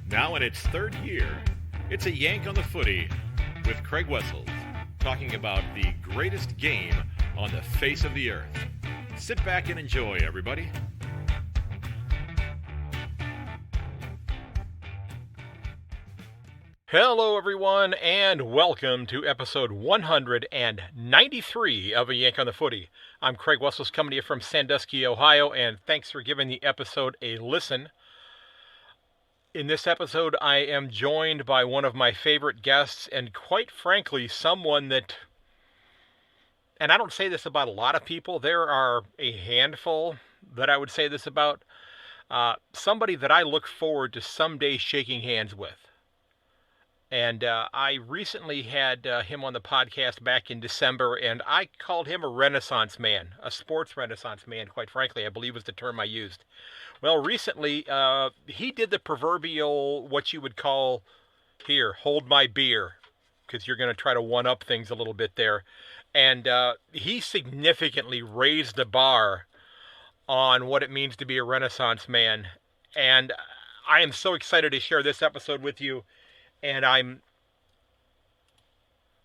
Now in its third year, it's a Yank on the Footy with Craig Wessels, talking about the greatest game on the face of the earth. Sit back and enjoy, everybody. Hello, everyone, and welcome to episode 193 of A Yank on the Footy. I'm Craig Wessels, coming to you from Sandusky, Ohio, and thanks for giving the episode a listen. In this episode, I am joined by one of my favorite guests, and quite frankly, someone that, and I don't say this about a lot of people, there are a handful that I would say this about, somebody that I look forward to someday shaking hands with. And I recently had him on the podcast back in December, and I called him a Renaissance man, a sports Renaissance man, quite frankly, I believe was the term I used. Well, recently, he did the proverbial, what you would call, here, hold my beer, because you're going to try to one-up things a little bit there. And he significantly raised the bar on what it means to be a Renaissance man. And I am so excited to share this episode with you. And I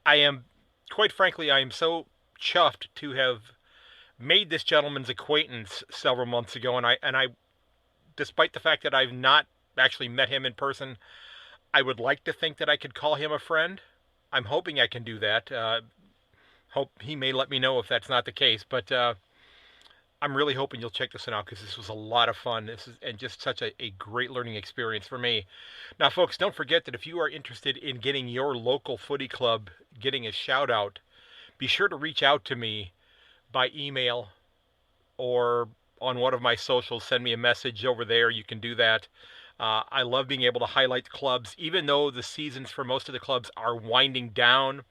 am, quite frankly, I am so chuffed to have made this gentleman's acquaintance several months ago. And I, despite the fact that I've not actually met him in person, I would like to think that I could call him a friend. I'm hoping I can do that. Hope he may let me know if that's not the case. But I'm really hoping you'll check this one out, because this was a lot of fun. This is and just such a great learning experience for me. Now, folks, don't forget that if you are interested in getting your local footy club getting a shout out, be sure to reach out to me by email or on one of my socials. Send me a message over there. You can do that. I love being able to highlight the clubs, even though the seasons for most of the clubs are winding down.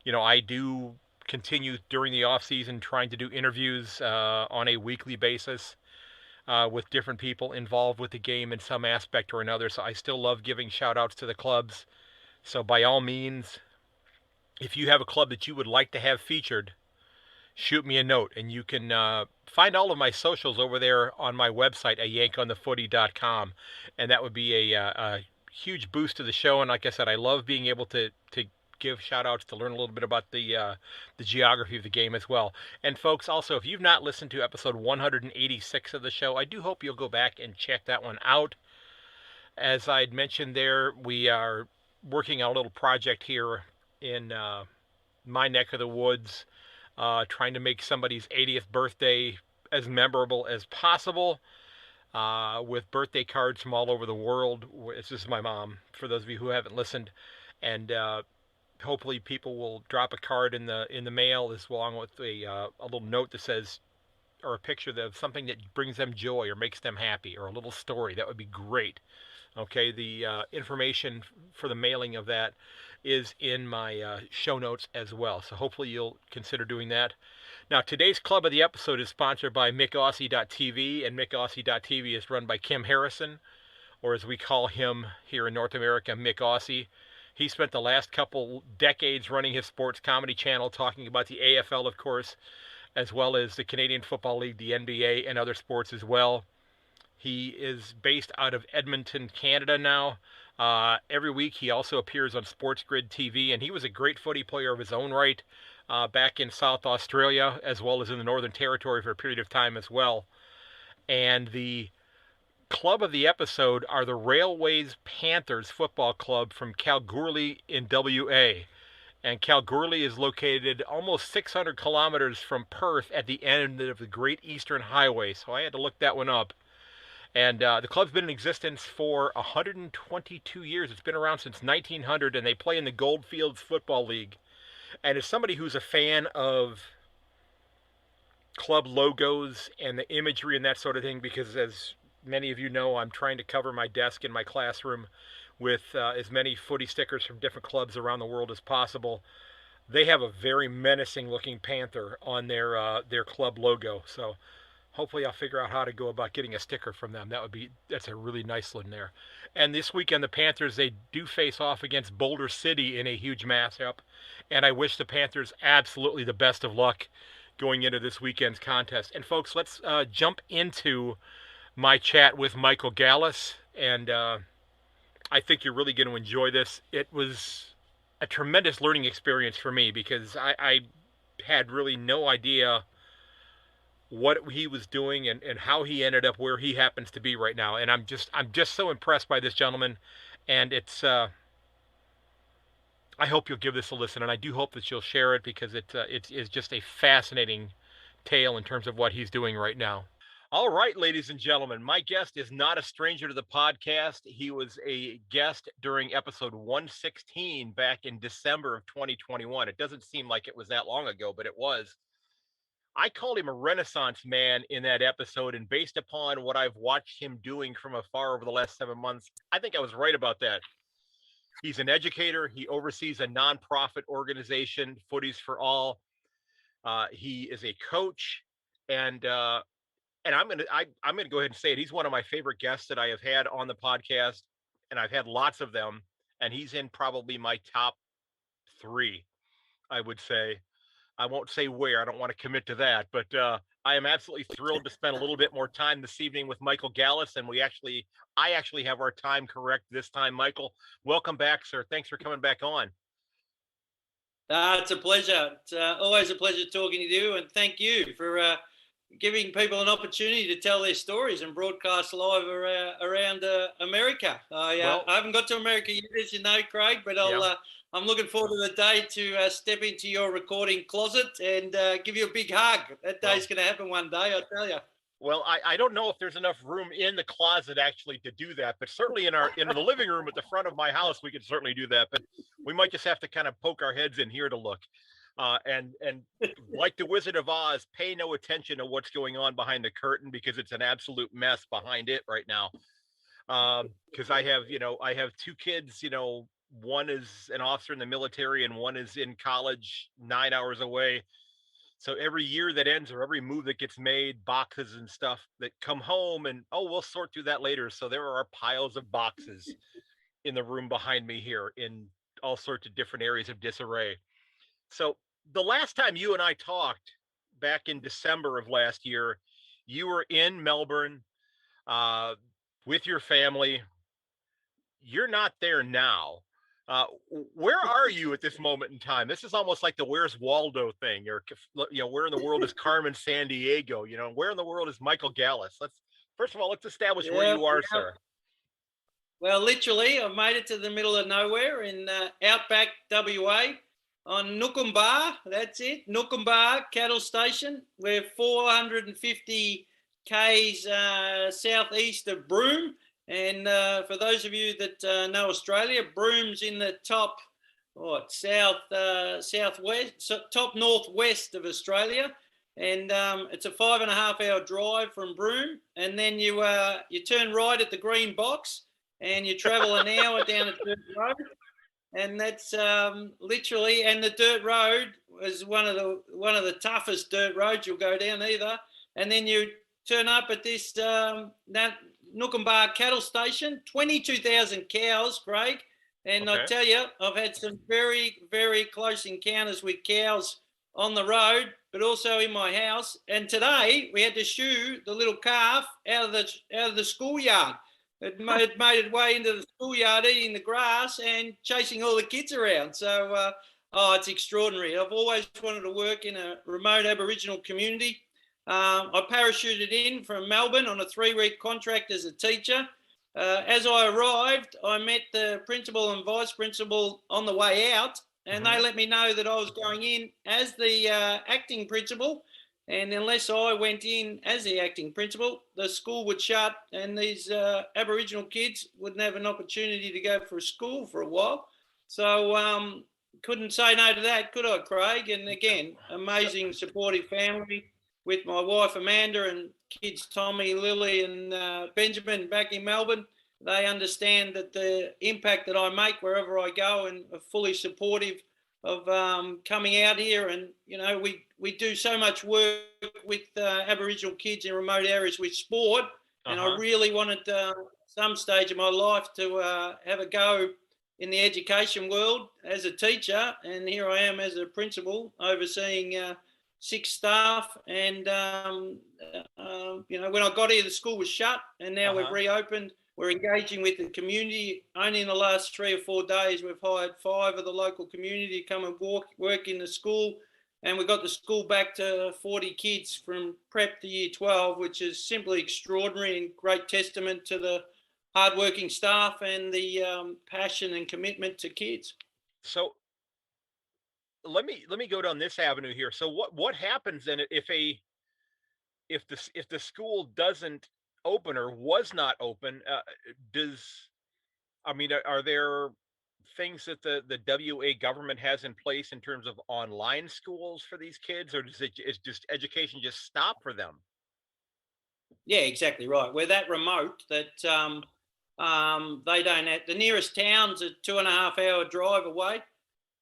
You know, I do continue during the off season trying to do interviews on a weekly basis with different people involved with the game in some aspect or another. So I still love giving shout outs to the clubs. So by all means, if you have a club that you would like to have featured, shoot me a note, and you can find all of my socials over there on my website at yankonthefooty.com, and that would be a huge boost to the show. And like I said, I love being able to give shout outs to learn a little bit about the geography of the game as well. And folks, also, if you've not listened to episode 186 of the show, I do hope you'll go back and check that one out. As I'd mentioned there, we are working on a little project here in my neck of the woods, trying to make somebody's 80th birthday as memorable as possible, with birthday cards from all over the world. This is my mom, for those of you who haven't listened. And hopefully people will drop a card in the mail, as along with a little note that says, or a picture of something that brings them joy or makes them happy, or a little story. That would be great. Okay, the information for the mailing of that is in my show notes as well. So hopefully you'll consider doing that. Now, today's club of the episode is sponsored by MickAussie.tv, and MickAussie.tv is run by Kim Harrison, or as we call him here in North America, Mick Aussie. He spent the last couple decades running his sports comedy channel, talking about the AFL, of course, as well as the Canadian Football League, the NBA, and other sports as well. He is based out of Edmonton, Canada now. Every week he also appears on Sports Grid TV, and he was a great footy player of his own right back in South Australia, as well as in the Northern Territory for a period of time as well. And the club of the episode are the Railways Panthers Football Club from Kalgoorlie in WA. And Kalgoorlie is located almost 600 kilometers from Perth at the end of the Great Eastern Highway. So I had to look that one up. And the club's been in existence for 122 years. It's been around since 1900, and they play in the Goldfields Football League. And as somebody who's a fan of club logos and the imagery and that sort of thing, because as many of you know, I'm trying to cover my desk in my classroom with as many footy stickers from different clubs around the world as possible. They have a very menacing looking panther on their club logo. So hopefully I'll figure out how to go about getting a sticker from them. That's a really nice one there. And this weekend, the Panthers, they do face off against Boulder City in a huge matchup. And I wish the Panthers absolutely the best of luck going into this weekend's contest. And folks, let's jump into my chat with Michael Gallus. And I think you're really going to enjoy this. It was a tremendous learning experience for me because I had really no idea what he was doing and how he ended up where he happens to be right now. And I'm just so impressed by this gentleman, and it's I hope you'll give this a listen, and I do hope that you'll share it because it is just a fascinating tale in terms of what he's doing right now. All right, ladies and gentlemen, my guest is not a stranger to the podcast. He was a guest during episode 116 back in December of 2021. It doesn't seem like it was that long ago, but it was. I called him a Renaissance man in that episode, and based upon what I've watched him doing from afar over the last 7 months, I think I was right about that. He's an educator. He oversees a nonprofit organization, Footies for All. He is a coach, and I'm gonna go ahead and say it. He's one of my favorite guests that I have had on the podcast, and I've had lots of them. And he's in probably my top 3, I would say. I won't say where. I don't want to commit to that, but I am absolutely thrilled to spend a little bit more time this evening with Michael Gallus, and I actually have our time correct this time. Michael, welcome back, sir. Thanks for coming back on. It's a pleasure. It's always a pleasure talking to you, and thank you for giving people an opportunity to tell their stories and broadcast live around America. I haven't got to America yet, as you know, Craig, but I'm looking forward to the day to step into your recording closet and give you a big hug. That day's going to happen one day, I tell you. Well, I don't know if there's enough room in the closet actually to do that, but certainly in the living room at the front of my house, we could certainly do that. But we might just have to kind of poke our heads in here to look. And like the Wizard of Oz, pay no attention to what's going on behind the curtain because it's an absolute mess behind it right now. Because I have 2 kids. One is an officer in the military and one is in college 9 hours away. So every year that ends or every move that gets made, boxes and stuff that come home, and we'll sort through that later. So there are piles of boxes in the room behind me here in all sorts of different areas of disarray. So the last time you and I talked back in December of last year, you were in Melbourne with your family. You're not there now. Where are you at this moment in time? This is almost like the Where's Waldo thing. Or, where in the world is Carmen Sandiego? Where in the world is Michael Gallus? First of all, let's establish where you are, sir. Well, literally, I've made it to the middle of nowhere in outback WA. On Nookumba, that's it, Nookumba Cattle Station. We're 450 k's southeast of Broome. And for those of you that know Australia, Broome's in the top southwest, top northwest of Australia. And it's a 5.5-hour drive from Broome. And then you turn right at the green box and you travel an hour down a dirt road. And that's literally, and the dirt road is one of the toughest dirt roads you'll go down either. And then you turn up at this Nookumba Cattle Station, 22,000 cows, Craig. And okay. I tell you, I've had some very, very close encounters with cows on the road, but also in my house. And today we had to shoo the little calf out of the schoolyard. It made its way into the schoolyard, eating the grass and chasing all the kids around. So, it's extraordinary. I've always wanted to work in a remote Aboriginal community. I parachuted in from Melbourne on a 3-week contract as a teacher. As I arrived, I met the principal and vice principal on the way out, and they let me know that I was going in as the acting principal. And unless I went in as the acting principal, the school would shut and these Aboriginal kids wouldn't have an opportunity to go for a school for a while. So couldn't say no to that, could I, Craig? And again, amazing supportive family with my wife Amanda and kids Tommy, Lily and Benjamin back in Melbourne. They understand that the impact that I make wherever I go and are fully supportive of coming out here. And, we do so much work with Aboriginal kids in remote areas with sport. And I really wanted some stage of my life to have a go in the education world as a teacher. And here I am as a principal overseeing 6 staff. And, when I got here, the school was shut and now we've reopened. We're engaging with the community. Only in the last 3 or 4 days, we've hired 5 of the local community to come and work in the school. And we got the school back to 40 kids from prep to year 12, which is simply extraordinary and great testament to the hardworking staff and the passion and commitment to kids. So let me go down this avenue here. So what happens then if the school doesn't open or was not open? Are there things that the WA government has in place in terms of online schools for these kids, or is just education just stop for them? Yeah, exactly right. We're that remote that they don't have, the nearest town's a 2.5 hour drive away.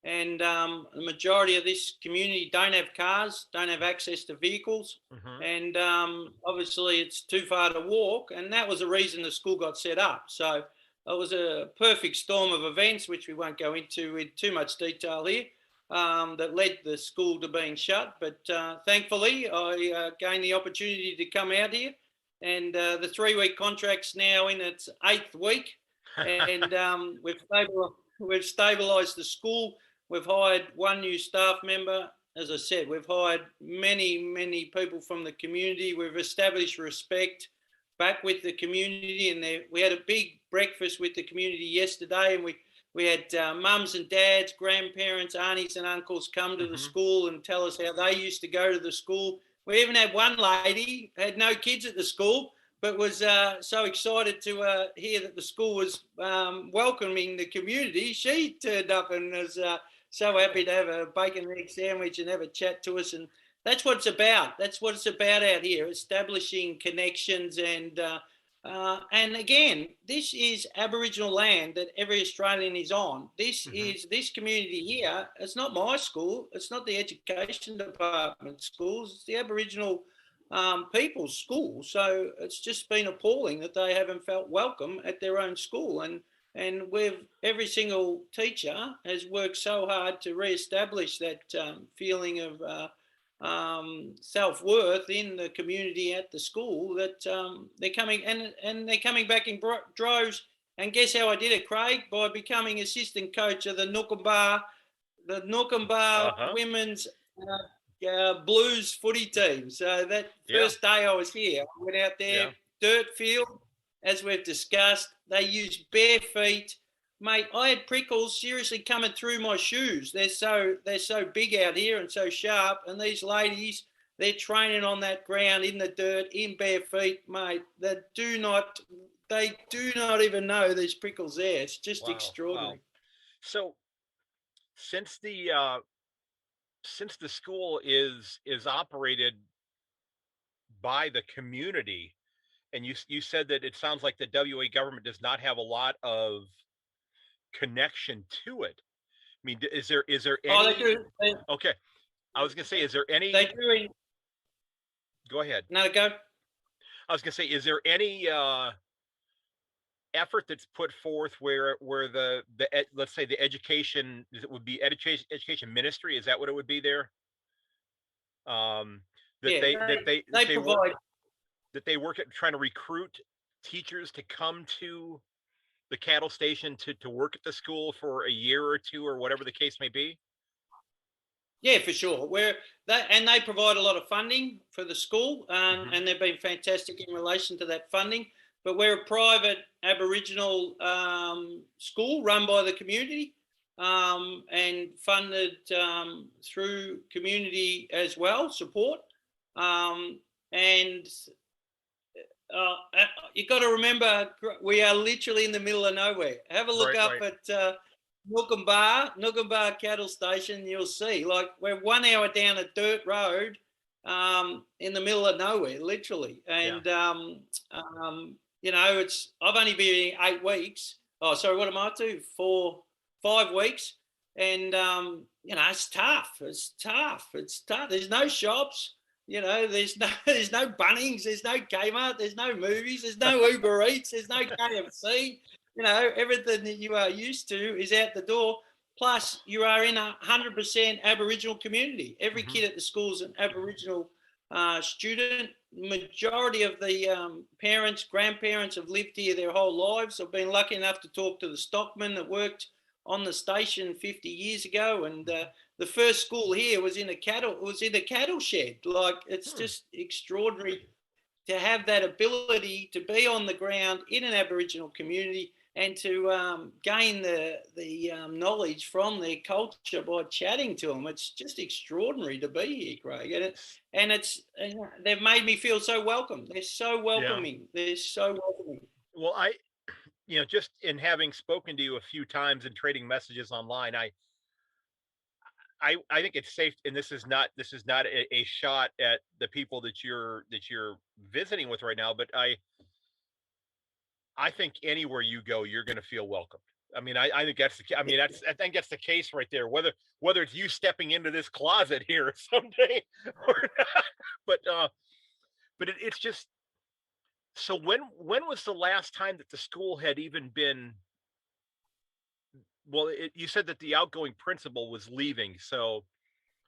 And the majority of this community don't have cars, don't have access to vehicles. Mm-hmm. And obviously it's too far to walk. And that was the reason the school got set up. So it was a perfect storm of events, which we won't go into in too much detail here, that led the school to being shut. But thankfully, I gained the opportunity to come out here. And the 3-week contract's now in its 8th week. And we've stabilised the school. We've hired 1 new staff member. As I said, we've hired many, many people from the community. We've established respect back with the community. And we had a big breakfast with the community yesterday. And we had mums and dads, grandparents, aunties and uncles come to the school and tell us how they used to go to the school. We even had one lady had no kids at the school, but was so excited to hear that the school was welcoming the community. She turned up and was so happy to have a bacon and egg sandwich and have a chat to us. And that's what it's about. That's what it's about out here, establishing connections. And again, this is Aboriginal land that every Australian is on. This is this community here. It's not my school. It's not the education department schools. It's the Aboriginal people's school. So it's just been appalling that they haven't felt welcome at their own school. And every single teacher has worked so hard to re-establish that feeling of self-worth in the community at the school that they're coming and they're coming back in droves. And guess how I did it, Craig? By becoming assistant coach of the Nookumba women's Blues footy team. So that first day I was here, I went out there, dirt field, as we've discussed. They use bare feet. Mate, I had prickles seriously coming through my shoes. They're so big out here and so sharp. And these ladies, they're training on that ground in the dirt, in bare feet, mate. They do not even know there's prickles there. It's just extraordinary. Wow. So since the school is operated by the community, and you said that it sounds like the WA government does not have a lot of connection to it. I mean, is there any? Oh, they do. Okay, I was gonna say, is there any? They do. Go ahead. No, go. I was gonna say, is there any effort that's put forth where the let's say the education, it would be education ministry? Is that what it would be there? They work at trying to recruit teachers to come to the cattle station to work at the school for a year or two or whatever the case may be? Yeah, for sure. They provide a lot of funding for the school, and they've been fantastic in relation to that funding. But we're a private Aboriginal school run by the community and funded through community as well, support. You got to remember, we are literally in the middle of nowhere. Have a look at Nookumba cattle station. You'll see, like, we're 1 hour down a dirt road in the middle of nowhere, literally. And I've only been here 8 weeks. Oh, sorry, what am I up to? 5 weeks. And it's tough. It's tough. There's no shops. There's no Bunnings, there's no Kmart, there's no movies, there's no Uber Eats, there's no KFC. Everything that you are used to is out the door. Plus, you are in 100% Aboriginal community. Every kid at the school is an Aboriginal student. Majority of the parents, grandparents have lived here their whole lives. I've been lucky enough to talk to the stockman that worked on the station 50 years ago, and the first school here was in a cattle shed. Like, it's just extraordinary to have that ability to be on the ground in an Aboriginal community and to gain the knowledge from their culture by chatting to them. It's just extraordinary to be here, Craig. And they've made me feel so welcome. They're so welcoming. Yeah. They're so welcoming. Well, just in having spoken to you a few times and trading messages online, I think it's safe, and this is not a shot at the people that you're visiting with right now, but I think anywhere you go, you're going to feel welcomed. I mean, I think that's I think that's the case right there. Whether it's you stepping into this closet here someday or not, but it's just. So when was the last time that the school had even been? Well, you said that the outgoing principal was leaving. So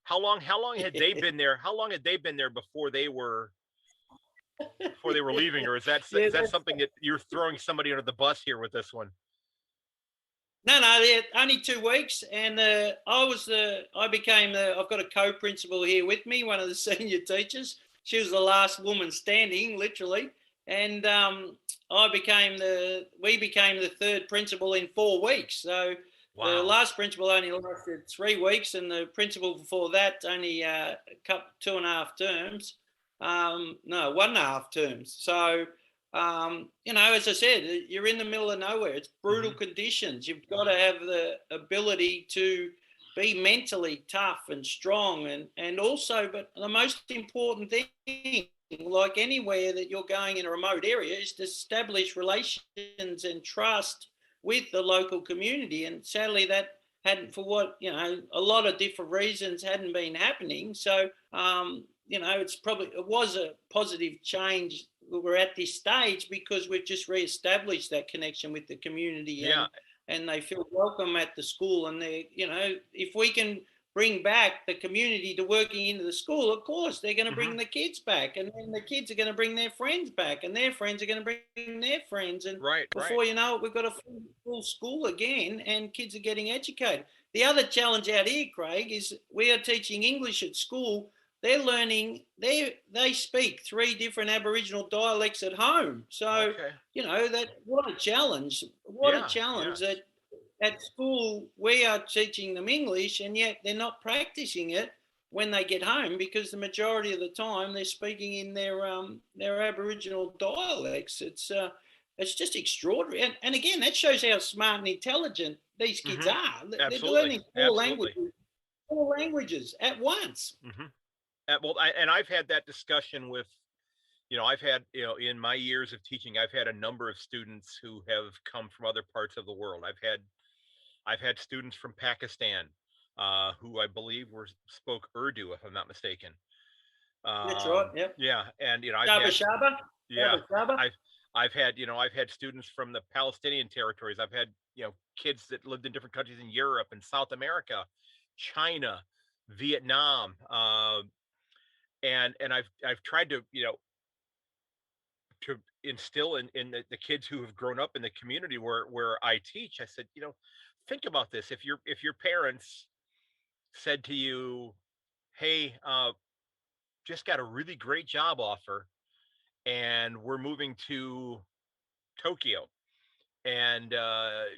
how long had they been there? How long had they been there before they were leaving? Or is that something that you're throwing somebody under the bus here with this one? No, only 2 weeks, and I've got a co-principal here with me, one of the senior teachers. She was the last woman standing, literally, and we became the third principal in 4 weeks. So wow. The last principal only lasted 3 weeks, and the principal before that only 2.5 terms. 1.5 terms. So, as I said, you're in the middle of nowhere. It's brutal conditions. You've got to have the ability to be mentally tough and strong, and also, but the most important thing, like anywhere that you're going in a remote area, is to establish relations and trust with the local community. And sadly, that hadn't, for what, a lot of different reasons, hadn't been happening. So, it was a positive change. We're at this stage because we've just re-established that connection with the community, and they feel welcome at the school. And if we can bring back the community to working into the school, of course they're going to bring the kids back, and then the kids are going to bring their friends back, and their friends are going to bring their friends, and before you know it, we've got a full school again, and kids are getting educated. The other challenge out here, Craig, is we are teaching English at school. They're learning, they speak 3 different Aboriginal dialects at home. So, what a challenge. What a challenge that at school we are teaching them English, and yet they're not practicing it when they get home, because the majority of the time they're speaking in their Aboriginal dialects. It's just extraordinary. And again, that shows how smart and intelligent these kids are. They're learning 4 languages at once. Well, I've had that discussion with, I've had, in my years of teaching, I've had a number of students who have come from other parts of the world. I've had students from Pakistan, who I believe spoke Urdu, if I'm not mistaken. That's right. Yep. Yeah, and I've had students from the Palestinian territories. I've had kids that lived in different countries in Europe and South America, China, Vietnam. And I've tried to to instill in the kids who have grown up in the community where I teach. I said, think about this. If your parents said to you, hey, just got a really great job offer, and we're moving to Tokyo, and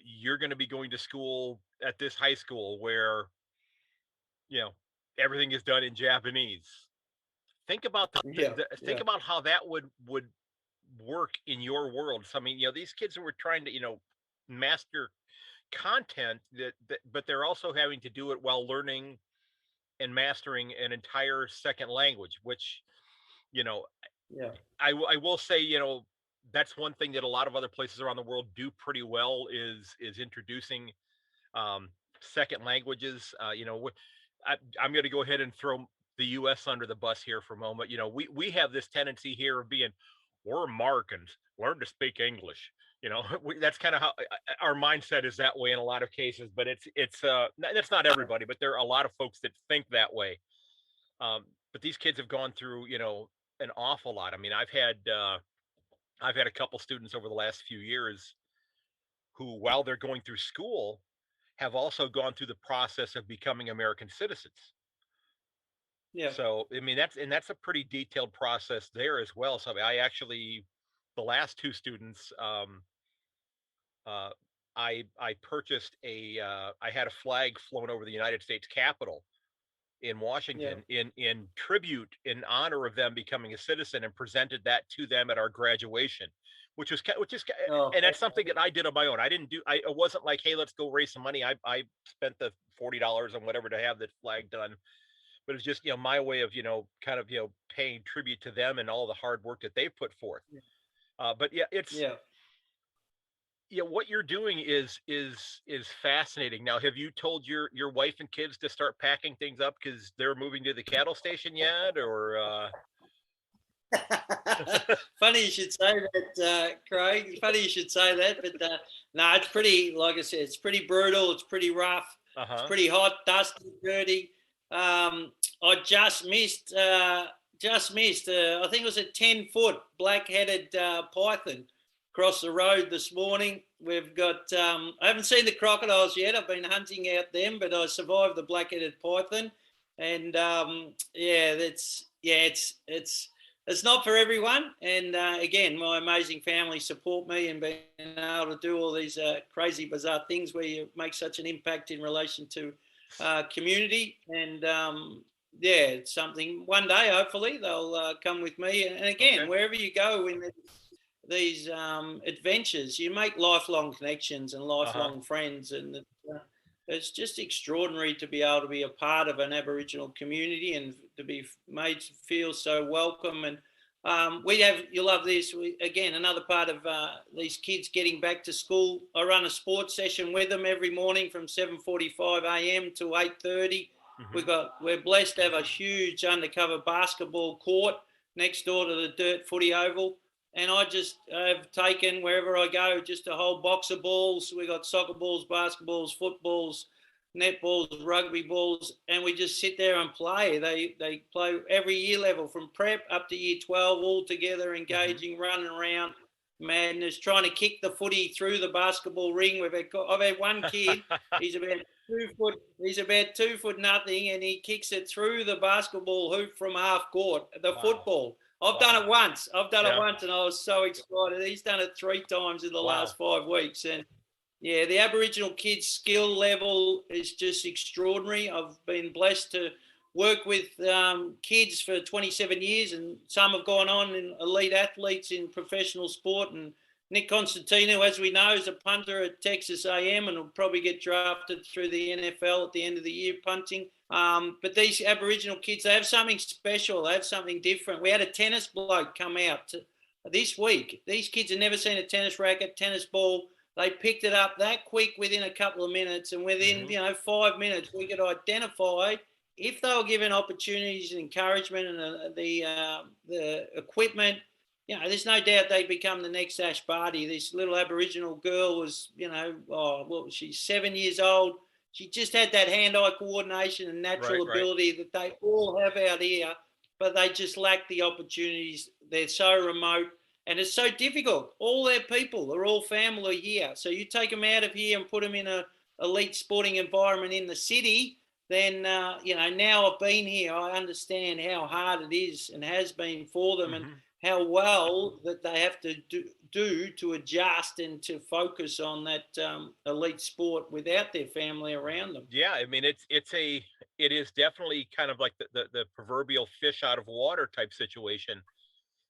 you're going to be going to school at this high school where everything is done in Japanese. Think about think about how that would work in your world. So, I mean, these kids who are trying to, master content but they're also having to do it while learning and mastering an entire second language, which, I will say, that's one thing that a lot of other places around the world do pretty well is introducing second languages. I'm going to go ahead and throw the U.S. under the bus here for a moment. We have this tendency here of being, we're Americans, learn to speak English. That's kind of how our mindset is that way in a lot of cases, but it's that's not everybody, but there are a lot of folks that think that way. but these kids have gone through, an awful lot. I mean, I've had a couple students over the last few years who, while they're going through school, have also gone through the process of becoming American citizens. Yeah. So, I mean, that's a pretty detailed process there as well. So, I actually, the last two students, uh, I purchased I had a flag flown over the United States Capitol in Yeah. Washington in tribute, in honor of them becoming a citizen, and presented that to them at our graduation, Oh, and that's something that I did on my own. It wasn't like, hey, let's go raise some money. I spent the $40 and whatever to have that flag done, but it's just, my way of, kind of, paying tribute to them and all the hard work that they've put forth. But yeah, yeah. what you're doing is fascinating. Now, have you told your wife and kids to start packing things up because they're moving to the cattle station yet, or Funny you should say that, Craig. Funny you should say that, but no, it's pretty. Like I said, it's pretty brutal. It's pretty rough. It's pretty hot, dusty, dirty. I just missed. I think it was a 10-foot black-headed python across the road this morning. We've got. I haven't seen the crocodiles yet. I've been hunting out them, but I survived the black-headed python. And it's not for everyone. And again, my amazing family support me and being able to do all these crazy, bizarre things where you make such an impact in relation to community. And it's something one day, hopefully, they'll come with me. And again, wherever you go in these adventures, you make lifelong connections and lifelong friends. And it's just extraordinary to be able to be a part of an Aboriginal community and to be made to feel so welcome. And you'll love this. Again, another part of these kids getting back to school. I run a sports session with them every morning from 7:45 a.m. to 8:30. We're blessed to have a huge undercover basketball court next door to the dirt footy oval. And I just have taken, wherever I go, just a whole box of balls. We got soccer balls, basketballs, footballs, netballs, rugby balls, and we just sit there and play. They play every year level from prep up to year 12, all together, engaging, running around, madness, trying to kick the footy through the basketball ring. I've had one kid, he's about 2 foot, he's about 2 foot nothing, and he kicks it through the basketball hoop from half court, the football. I've done it once. And I was so excited. He's done it 3 times in the last 5 weeks. And yeah, the Aboriginal kids' skill level is just extraordinary. I've been blessed to work with kids for 27 years, and some have gone on in elite athletes in professional sport. And Nick Constantino, as we know, is a punter at Texas A&M and will probably get drafted through the NFL at the end of the year punting. But these Aboriginal kids, they have something special. They have something different. We had a tennis bloke come out this week. These kids have never seen a tennis racket, tennis ball. They picked it up that quick within a couple of minutes. And within, 5 minutes, we could identify if they were given opportunities and encouragement and the equipment. There's no doubt they'd become the next Ash Barty. This little Aboriginal girl was, what was she, 7 years old. She just had that hand-eye coordination and natural ability that they all have out here, but they just lack the opportunities. They're so remote, and it's so difficult. All their people, they're all family here. So you take them out of here and put them in an elite sporting environment in the city, then, now I've been here, I understand how hard it is and has been for them, and how well that they have to do to adjust and to focus on that elite sport without their family around them. Yeah, I mean, it is definitely kind of like the proverbial fish out of water type situation.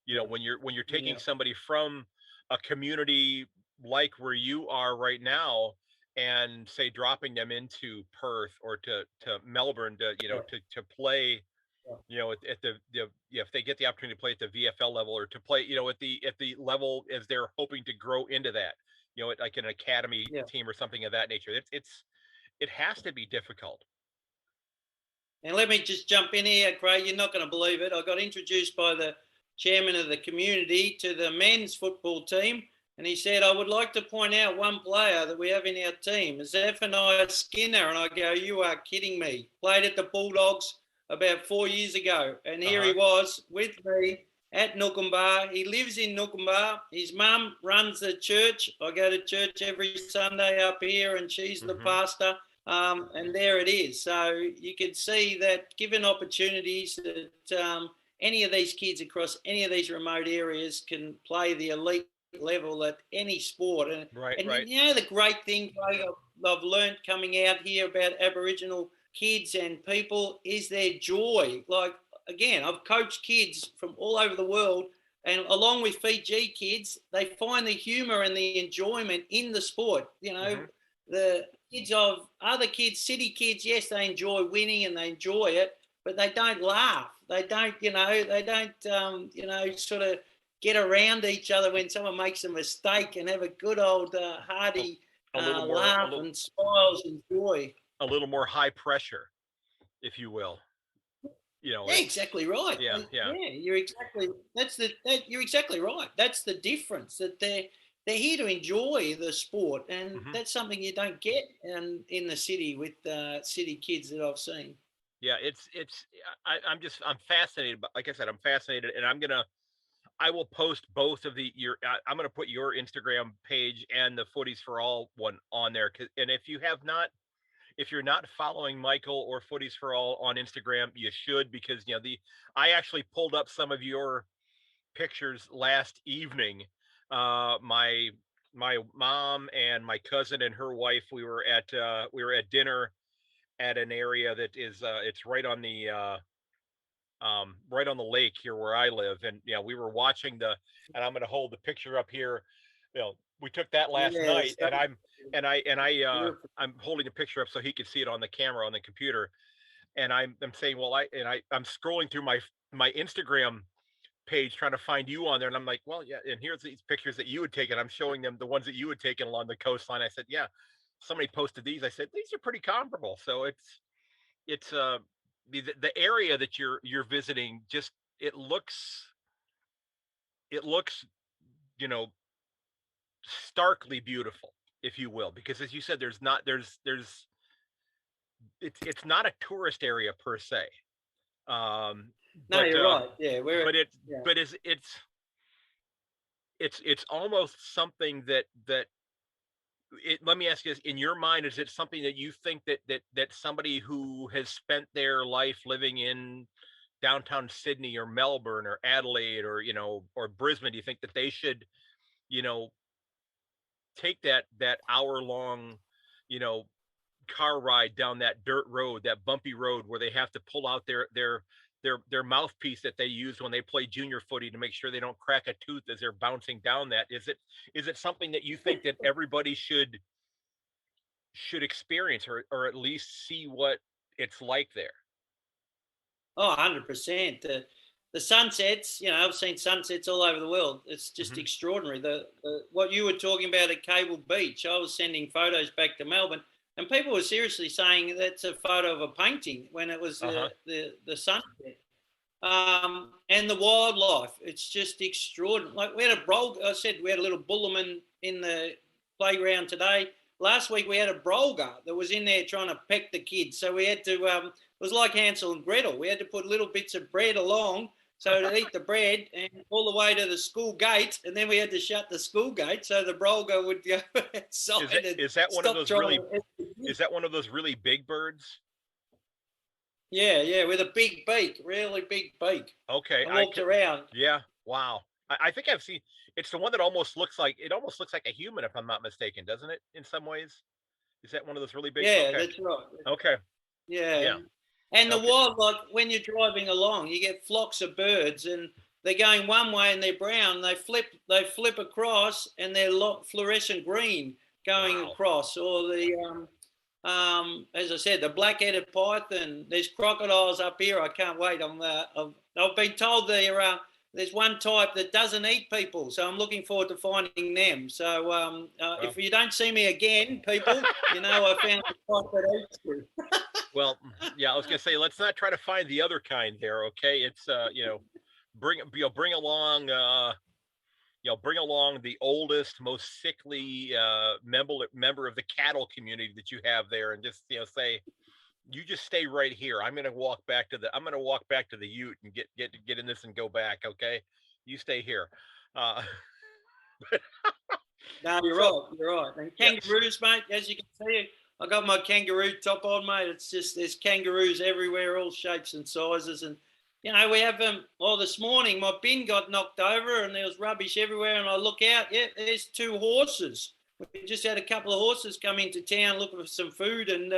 When you're taking somebody from a community like where you are right now, and say dropping them into Perth or to Melbourne to play. At the if they get the opportunity to play at the VFL level, or to play, at the level as they're hoping to grow into that, like an academy team or something of that nature, it has to be difficult. And let me just jump in here, Craig. You're not going to believe it. I got introduced by the chairman of the community to the men's football team, and he said, "I would like to point out one player that we have in our team, Zephaniah Skinner." And I go, "You are kidding me." Played at the Bulldogs. about 4 years ago, and here he was with me at Nookumba. He lives in Nookumba. His mum runs the church. I go to church every Sunday up here, and she's the pastor. And there it is. So you can see that given opportunities that any of these kids across any of these remote areas can play the elite level at any sport. And you know, the great thing, Craig, I've learned coming out here about Aboriginal kids and people is their joy. Like, again, I've coached kids from all over the world, and along with Fiji kids, they find the humour and the enjoyment in the sport. You know, the kids of other kids, city kids, yes, they enjoy winning and they enjoy it, but they don't laugh. They don't, sort of get around each other when someone makes a mistake and have a good old hearty laugh and smiles and joy. A little more high pressure, if you will. You know, yeah, exactly right. Yeah. You're exactly right. That's the difference, that they're here to enjoy the sport, and that's something you don't get in the city with city kids that I've seen. Yeah, I'm fascinated. But like I said, I'm fascinated, and I will post both of I'm going to put your Instagram page and the Footies for All one on there. And if you're not following Michael or Footies for All on Instagram, you should, because I actually pulled up some of your pictures last evening. My mom and my cousin and her wife, we were at dinner at an area that is it's right on the lake here where I live, and we were watching and I'm going to hold the picture up here. We took that last night, and I'm holding the picture up so he could see it on the camera on the computer, and I'm saying, well, I'm scrolling through my Instagram page trying to find you on there, and I'm like, well, yeah, and here's these pictures that you had taken. I'm showing them the ones that you had taken along the coastline. I said, yeah, somebody posted these. I said, these are pretty comparable. So it's the area that you're visiting, just it looks starkly beautiful, if you will, because as you said, it's not a tourist area per se. No, you're right. Yeah, it's almost something that let me ask you this: in your mind, is it something that you think that somebody who has spent their life living in downtown Sydney or Melbourne or Adelaide or Brisbane, do you think that they should take that hour-long car ride down that dirt road, that bumpy road, where they have to pull out their mouthpiece that they use when they play junior footy to make sure they don't crack a tooth as they're bouncing down that? Is it something that you think that everybody should experience, or at least see what it's like there? Oh, 100%. The sunsets, I've seen sunsets all over the world. It's just extraordinary. The what you were talking about at Cable Beach, I was sending photos back to Melbourne, and people were seriously saying that's a photo of a painting when it was the sunset. And the wildlife, it's just extraordinary. Like, we had we had a little bullerman in the playground today. Last week we had a brolga that was in there trying to peck the kids. So we had to, it was like Hansel and Gretel. We had to put little bits of bread along so to eat the bread, and all the way to the school gate, and then we had to shut the school gate so the brolga would go outside. Is that one of those really big birds? Yeah, with a big beak, really big beak. Okay, I walked around. Yeah, wow. I think I've seen. It's the one that almost looks like a human, if I'm not mistaken, doesn't it? In some ways, is that one of those really big? Yeah, okay. That's right. Okay. Yeah. And the wildlife, when you're driving along, you get flocks of birds, and they're going one way and they're brown. They flip across, and they're fluorescent green going across. Or the as I said, the black-headed python. There's crocodiles up here. I can't wait. I've been told there's one type that doesn't eat people, so I'm looking forward to finding them. So if you don't see me again, people, I found the type that eats you. Well, yeah, I was gonna say, let's not try to find the other kind there. Okay, it's bring along the oldest, most sickly member of the cattle community that you have there, and just say, You just stay right here. I'm going to walk back to the ute and get in this and go back. Okay. You stay here. Uh, No, you're so right. You're right. And yes. kangaroos, mate, as you can see, I got my kangaroo top on, mate. It's just there's kangaroos everywhere, all shapes and sizes. And we have them. Well, this morning my bin got knocked over and there was rubbish everywhere. And I look out, yeah, there's 2 horses. We just had a couple of horses come into town looking for some food and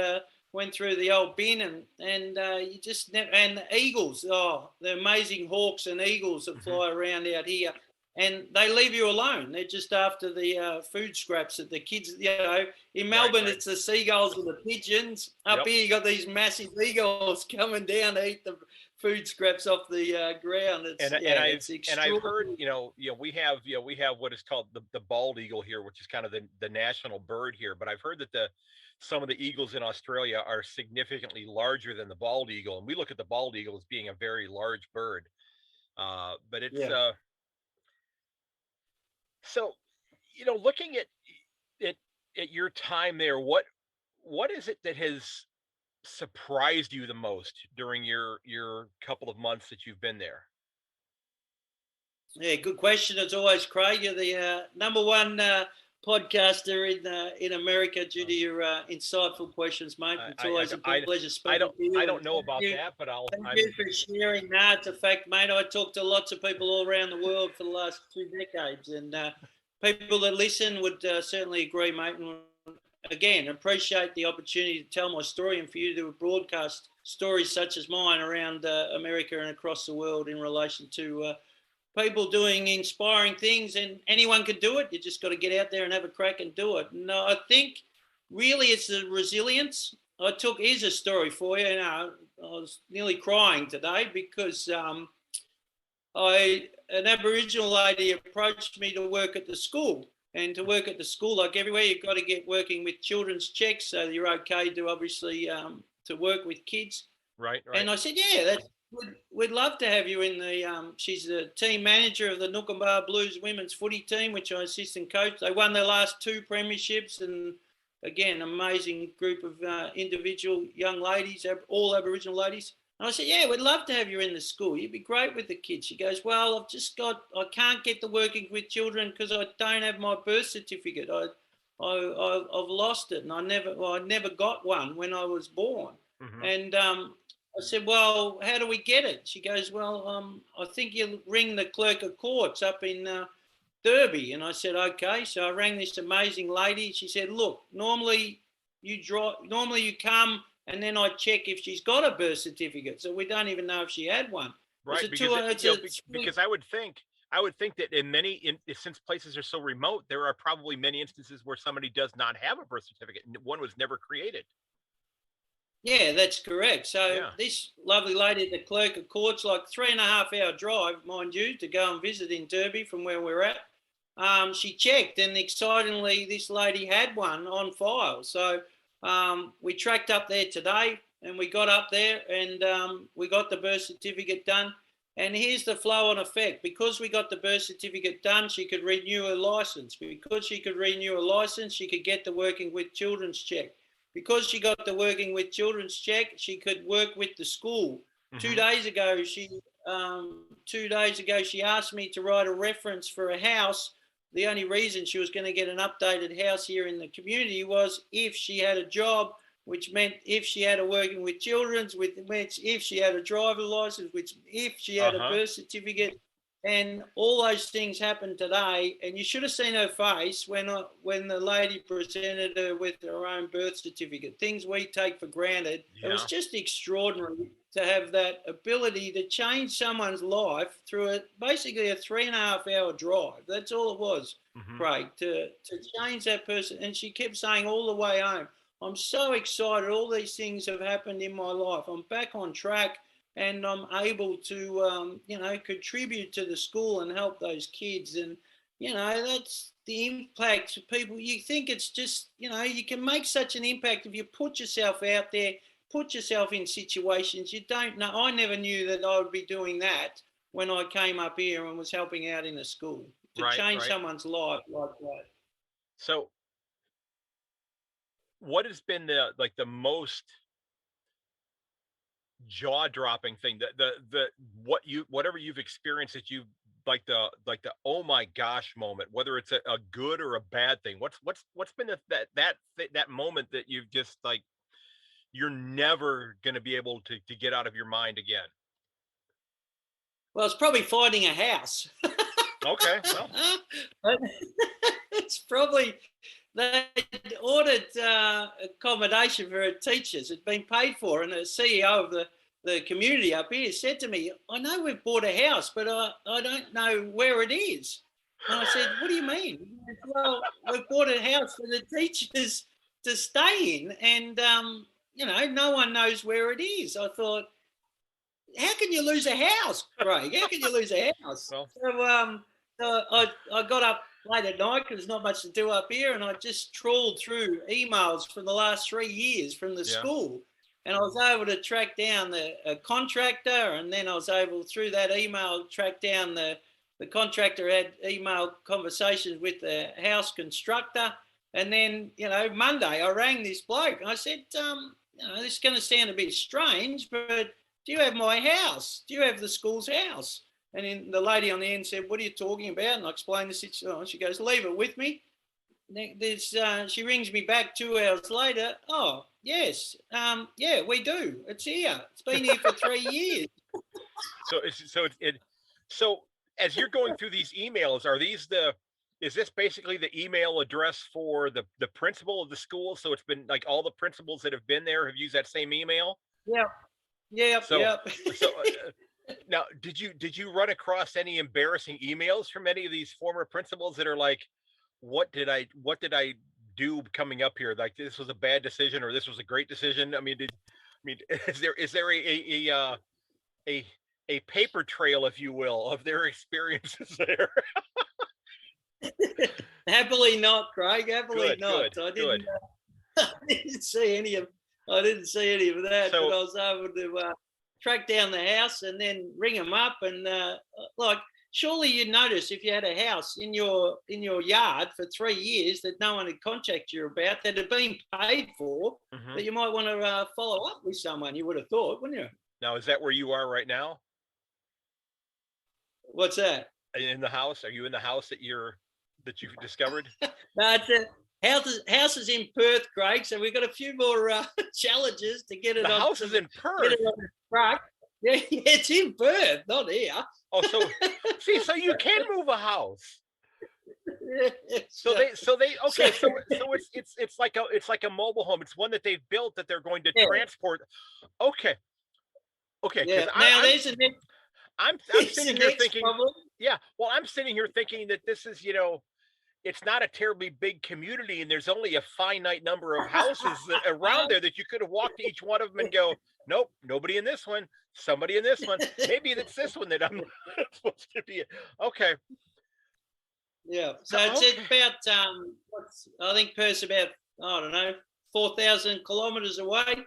went through the old bin and you just never. And the eagles, the amazing hawks and eagles that fly around out here. And they leave you alone. They're just after the food scraps that the kids, in Melbourne, right. It's the seagulls and the pigeons. Up here, you got these massive eagles coming down to eat the food scraps off the ground. I've heard, we have what is called the bald eagle here, which is kind of the national bird here. But I've heard that some of the eagles in Australia are significantly larger than the bald eagle. And we look at the bald eagle as being a very large bird. But it's, so, looking at your time there, what is it that has surprised you the most during your couple of months that you've been there? Yeah, good question. As always, Craig, you're the number one podcaster in America due to your insightful questions, mate. It's always a pleasure speaking to you. I don't know about that, but Thank you for sharing that. It's a fact, mate. I talk to lots of people all around the world for the last 2 decades, and people that listen would certainly agree, mate. And again, appreciate the opportunity to tell my story and for you to broadcast stories such as mine around America and across the world in relation to people doing inspiring things, and anyone can do it. You just got to get out there and have a crack and do it. And I think really it's the resilience. Here's a story for you. I was nearly crying today because an Aboriginal lady approached me to work at the school. And to work at the school, like everywhere, you've got to get working with children's checks, so you're okay to obviously to work with kids. Right. And I said, yeah, we'd love to have you in the. She's the team manager of the Nookumba Blues women's footy team, which I assist and coach. They won their last 2 premierships, and again, amazing group of individual young ladies, all Aboriginal ladies. And I said, yeah, we'd love to have you in the school. You'd be great with the kids. She goes, well, I can't get the working with children because I don't have my birth certificate. I've lost it, and I never got one when I was born. And I said, well, how do we get it? She goes, well, I think you ring the clerk of courts up in Derby. And I said, okay. So I rang this amazing lady. She said, look, normally you come and then I check if she's got a birth certificate. So we don't even know if she had one. Right, because I would think that since places are so remote, there are probably many instances where somebody does not have a birth certificate. One was never created. Yeah, that's correct. So this lovely lady at the clerk of court's like 3.5 hour drive, mind you, to go and visit in Derby from where we're at. She checked, and excitingly, this lady had one on file. So we tracked up there today, and we got up there, and we got the birth certificate done. And here's the flow on effect. Because we got the birth certificate done, she could renew her license. Because she could renew her license, she could get the working with children's check. Because she got the working with children's check, she could work with the school. 2 days ago, she asked me to write a reference for a house. The only reason she was going to get an updated house here in the community was if she had a job, which meant if she had a working with children's, which if she had a driver license, which if she had a birth certificate. And all those things happened today, and you should have seen her face when the lady presented her with her own birth certificate. Things we take for granted. Yeah. It was just extraordinary to have that ability to change someone's life through basically a 3.5 hour drive. That's all it was, Craig, to change that person. And she kept saying all the way home, I'm so excited. All these things have happened in my life. I'm back on track. And I'm able to, contribute to the school and help those kids. And, that's the impact to people. You think it's just, you can make such an impact if you put yourself out there, put yourself in situations you don't know. I never knew that I would be doing that when I came up here and was helping out in a school to change someone's life like that. So what has been the most jaw-dropping thing, the whatever you've experienced that you like the oh my gosh moment, whether it's a good or a bad thing? What's been that moment that you've just like you're never going to be able to get out of your mind again? Well, it's probably finding a house. Okay, well, It's probably they ordered accommodation for teachers. It'd been paid for, and the CEO of the community up here said to me, "I know we've bought a house, but I don't know where it is." And I said, "What do you mean?" He said, "Well, we've bought a house for the teachers to stay in, and no one knows where it is." I thought, how can you lose a house, Craig? How can you lose a house? Well, So I got up late at night because there's not much to do up here, and I just trawled through emails from the last 3 years from the school, and I was able to track down a contractor, and then I was able, through that email, track down the contractor had email conversations with the house constructor, and then Monday I rang this bloke and I said, this is going to sound a bit strange, but do you have my house? Do you have the school's house? And then the lady on the end said, "What are you talking about?" And I explained the situation. She goes, "Leave it with me." She rings me back 2 hours later. "Oh, yes. Yeah, we do. It's here. It's been here for 3 years." So as you're going through these emails, is this basically the email address for the principal of the school? So it's been like all the principals that have been there have used that same email? Yeah. Yep. So now, did you run across any embarrassing emails from any of these former principals that are like, what did I do coming up here? Like, this was a bad decision, or this was a great decision? I mean, is there a paper trail, if you will, of their experiences there? Happily not, Craig. Happily Good, not. good, I didn't see any of that, So- but I was able to track down the house and then ring them up, and surely you'd notice if you had a house in your yard for 3 years that no one had contacted you about, that had been paid for, that you might want to follow up with someone. You would have thought, wouldn't you? Now, is that where you are right now? What's that? In the house? Are you in the house that you've discovered? No, it's house is in Perth, Craig. So we've got a few more challenges to get it. The house is in Perth. Get it on the truck. Yeah, it's in Perth, not here. Oh, so you can move a house. So it's like a mobile home. It's one that they've built that they're going to transport. Okay. Yeah. Now there's a next. I'm sitting here thinking. Problem. Yeah. Well, I'm sitting here thinking that this is, it's not a terribly big community, and there's only a finite number of houses around there that you could have walked to each one of them and go, nope, nobody in this one, somebody in this one. Maybe it's this one that I'm supposed to be. Okay. Yeah. So it's about, I think Perth's about, 4,000 kilometres away.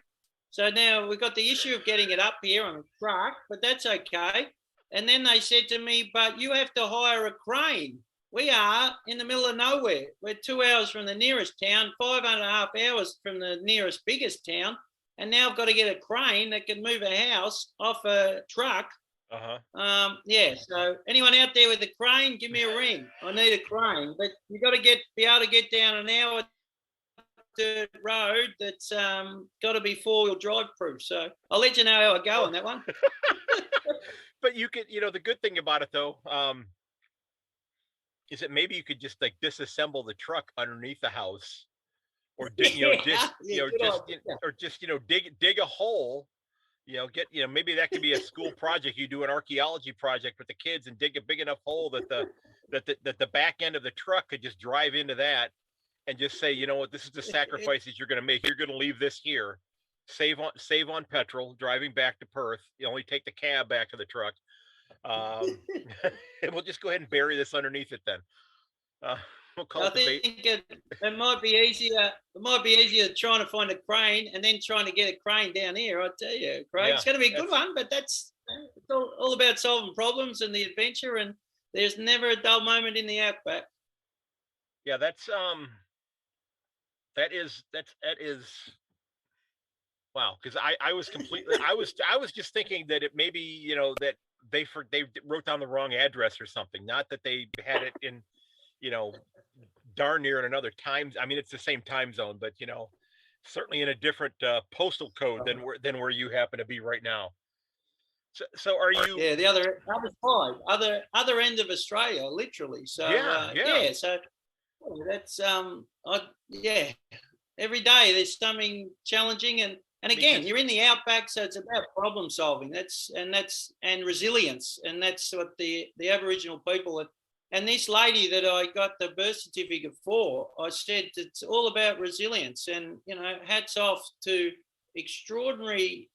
So now we've got the issue of getting it up here on a truck, but that's okay. And then they said to me, but you have to hire a crane. We are in the middle of nowhere. We're 2 hours from the nearest town, 5.5 hours from the nearest biggest town. And now I've got to get a crane that can move a house off a truck. So anyone out there with a crane, give me a ring. I need a crane. But you've got to be able to get down an hour dirt road that's got to be 4-wheel drive proof. So I'll let you know how I go on that one. But you could, the good thing about it though, is that maybe you could just like disassemble the truck underneath the house, or dig a hole, maybe that could be a school project. You do an archaeology project with the kids and dig a big enough hole that the back end of the truck could just drive into that and just say, you know what, this is the sacrifices you're going to make. You're going to leave this here, save on petrol driving back to Perth. You only take the cab back to the truck. And we'll just go ahead and bury this underneath it then. We'll call I think it might be easier. It might be easier trying to find a crane and then trying to get a crane down here. I tell you, Craig, it's going to be a good one. But it's all about solving problems and the adventure. And there's never a dull moment in the outback. Yeah, that is. Wow, because I was completely I was just thinking that it maybe, you know, that they wrote down the wrong address or something. Not that they had it in, you know, darn near in another time. I mean, it's the same time zone, but you know, certainly in a different postal code than where you happen to be right now. So are you? Yeah, the other side, other end of Australia, literally. So Yeah. so that's yeah. Every day there's something challenging, and again, Because you're in the outback, so it's about problem solving. And resilience, and that's what the Aboriginal people. And this lady that I got the birth certificate for, I said it's all about resilience, and you know, hats off to extraordinary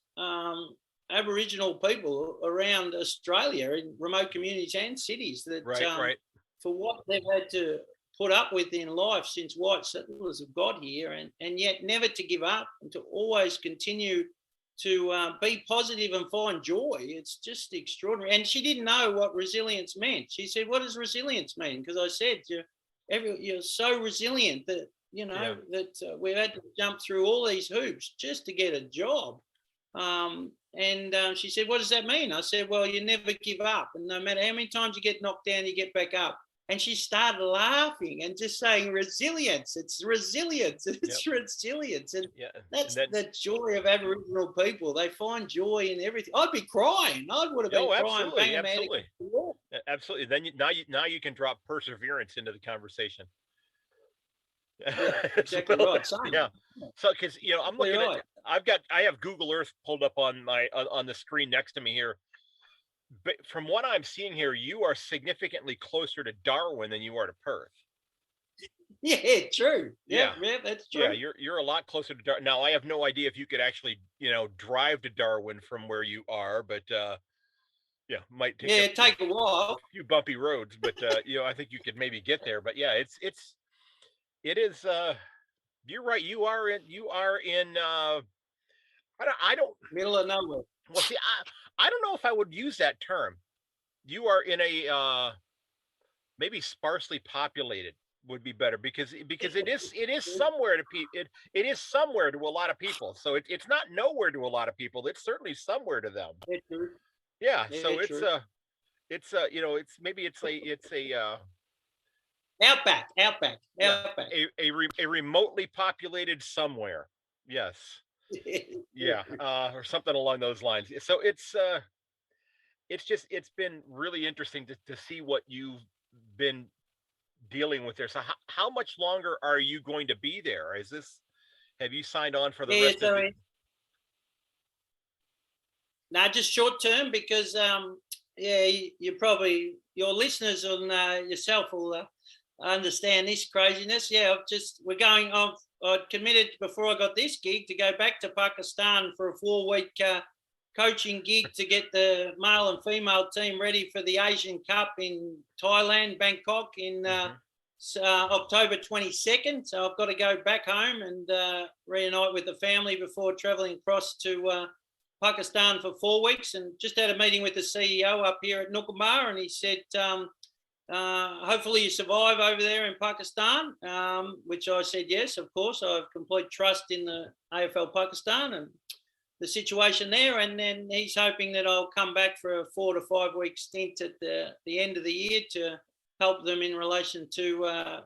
Aboriginal people around Australia in remote communities and cities that right. for what they've had to put up with in life since white settlers have got here, and yet never to give up and to always continue to be positive and find joy. It's just extraordinary. And she didn't know what resilience meant. She said, "What does resilience mean?" Because I said, you're so resilient that, you know, that we've had to jump through all these hoops just to get a job. And she said, "What does that mean?" I said, "Well, you never give up. And no matter how many times you get knocked down, you get back up." And she started laughing and just saying, "Resilience, it's resilience, it's resilience." And that's the joy of Aboriginal people. They find joy in everything. I'd be crying. I would have been crying. Absolutely. Then now you can drop perseverance into the conversation. Yeah, exactly right. Yeah. So, because you know, I'm looking at, I have Google Earth pulled up on my on the screen next to me here. But from what I'm seeing here, you are significantly closer to Darwin than you are to Perth. Yeah, true. Yeah, that's true. Yeah, you're a lot closer to Darwin. Now, I have no idea if you could actually, you know, drive to Darwin from where you are, but might take a while, a few bumpy roads, but you know, I think you could maybe get there. But yeah, it is. You're right. You are in. I don't. Middle of nowhere. Well, see, I don't know if I would use that term. You are in a maybe sparsely populated would be better, because it is somewhere to people. It is somewhere to a lot of people. So it's not nowhere to a lot of people. It's certainly somewhere to them. Yeah. So it's you know, it's a outback. A remotely populated somewhere. Yes. Yeah, or something along those lines. So it's been really interesting to see what you've been dealing with there. So how much longer are you going to be there? Have you signed on for the rest of it? No, just short term, because you probably, your listeners and yourself will understand this craziness. Yeah, I'd committed before I got this gig to go back to Pakistan for a 4-week coaching gig to get the male and female team ready for the Asian Cup in Thailand, Bangkok, in October 22nd. So I've got to go back home and reunite with the family before travelling across to Pakistan for 4 weeks. And just had a meeting with the CEO up here at Nukumar, and he said, hopefully you survive over there in Pakistan, which I said yes, of course. I have complete trust in the AFL Pakistan and the situation there. And then he's hoping that I'll come back for a 4 to 5 week stint at the end of the year to help them in relation to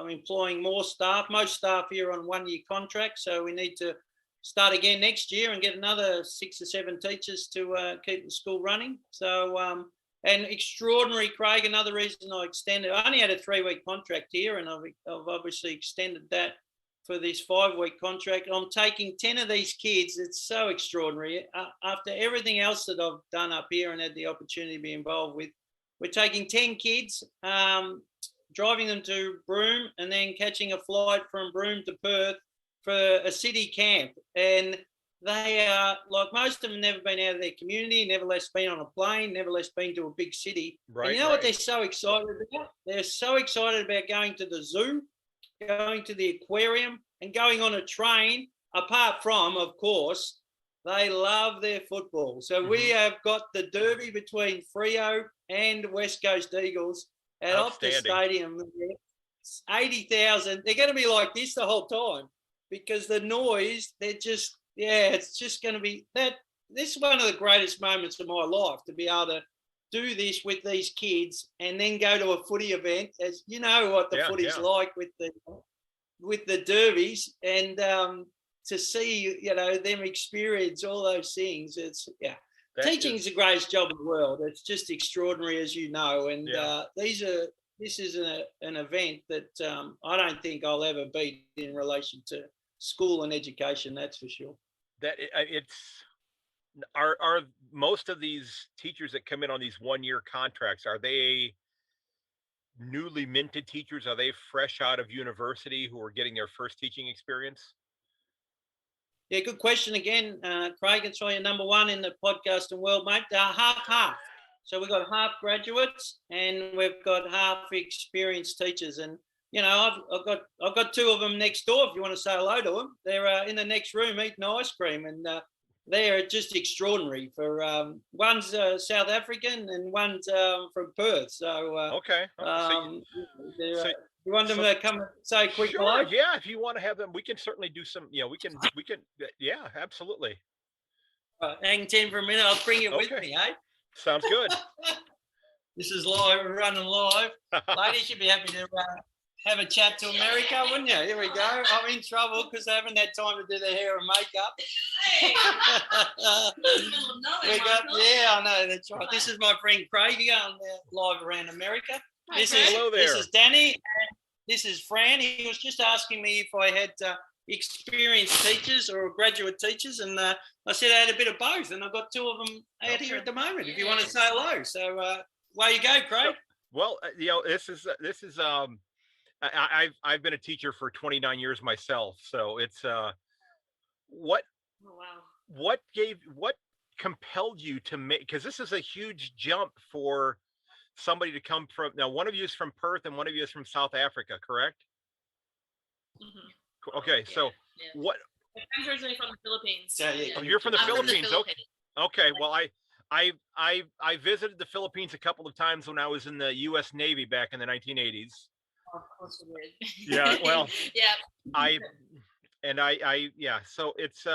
employing more staff. Most staff here on 1-year contracts, so we need to start again next year and get another 6 or 7 teachers to keep the school running. So and extraordinary, Craig, another reason I extended. I only had a 3-week contract here, and I've obviously extended that for this 5-week contract. I'm taking 10 of these kids. It's so extraordinary. After everything else that I've done up here and had the opportunity to be involved with, we're taking 10 kids, driving them to Broome, and then catching a flight from Broome to Perth for a city camp. And they are, like most of them, never been out of their community, never less been on a plane, never less been to a big city. Right, and you know what they're so excited about? They're so excited about going to the zoo, going to the aquarium, and going on a train, apart from, of course, they love their football. So we have got the derby between Freo and West Coast Eagles at Optus Stadium. 80,000. They're going to be like this the whole time, because the noise, they're just yeah, it's just going to be that. This is one of the greatest moments of my life, to be able to do this with these kids and then go to a footy event, as you know what the footy's like with the derbies, and to see, you know, them experience all those things. It's teaching is the greatest job in the world. It's just extraordinary, as you know, and this is an event that I don't think I'll ever beat in relation to school and education, that's for sure. That are most of these teachers that come in on these 1-year contracts, are they newly minted teachers? Are they fresh out of university who are getting their first teaching experience? Yeah, good question again, Craig. It's why you're number one in the podcasting world, mate. Half. So we've got half graduates and we've got half experienced teachers. And you know, I've got two of them next door. If you want to say hello to them, they're in the next room eating ice cream, and they're just extraordinary. For one's South African and one's from Perth. So okay. You want them to come and say a quick hello? Yeah, if you want to have them, we can certainly do some. Yeah, we can. Yeah, absolutely. Hang 10 for a minute. I'll bring it with me, eh? Sounds good. This is live. We're running live. Ladies, you'd be happy to have a chat to America, wouldn't you? Here we go. I'm in trouble because I haven't had time to do their hair and makeup. Hey, I know, that's right. This is my friend Craig. You're going live around America. Hello there. This is Danny. And this is Fran. He was just asking me if I had experienced teachers or graduate teachers, and I said I had a bit of both, and I've got two of them out here at the moment. If you want to say hello, so away you go, Craig. Well, you know, this is I've been a teacher for 29 years myself, so it's what compelled you to make, because this is a huge jump for somebody to come from. Now, one of you is from Perth and one of you is from South Africa, correct? Mm-hmm. Okay, so what? I'm originally from the Philippines. Yeah. Oh, you're from the Philippines. From the Philippines. Okay. Well, I visited the Philippines a couple of times when I was in the U.S. Navy back in the 1980s. Of course we did. Yeah, well, yeah. So it's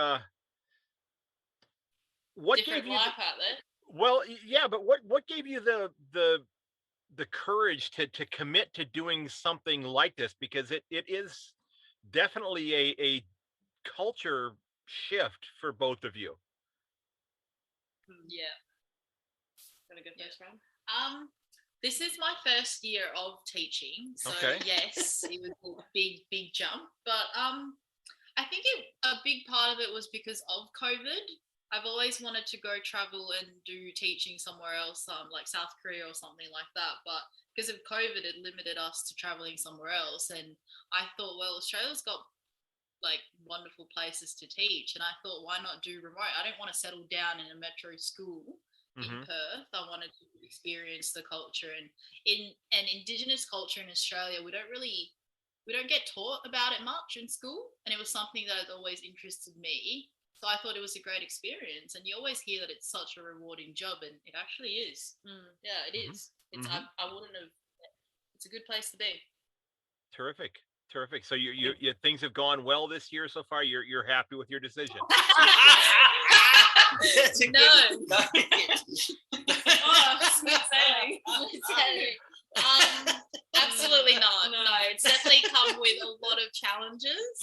what different gave you life out there. Well, yeah, but what gave you the courage to commit to doing something like this? Because it is definitely a culture shift for both of you. Yeah. Gonna go first, Ron? This is my first year of teaching, so yes, it was a big jump. But I think a big part of it was because of COVID. I've always wanted to go travel and do teaching somewhere else, like South Korea or something like that. But because of COVID, it limited us to traveling somewhere else. And I thought, well, Australia's got like wonderful places to teach, and I thought, why not do remote? I don't want to settle down in a metro school in Perth. I wanted to experience the culture, and in an Indigenous culture in Australia, we don't get taught about it much in school, and it was something that has always interested me. So I thought it was a great experience, and you always hear that it's such a rewarding job, and it actually is. Yeah, it is. It's I wouldn't have. It's a good place to be. Terrific. So you things have gone well this year so far. You're happy with your decision. No. Absolutely not. No, it's definitely come with a lot of challenges.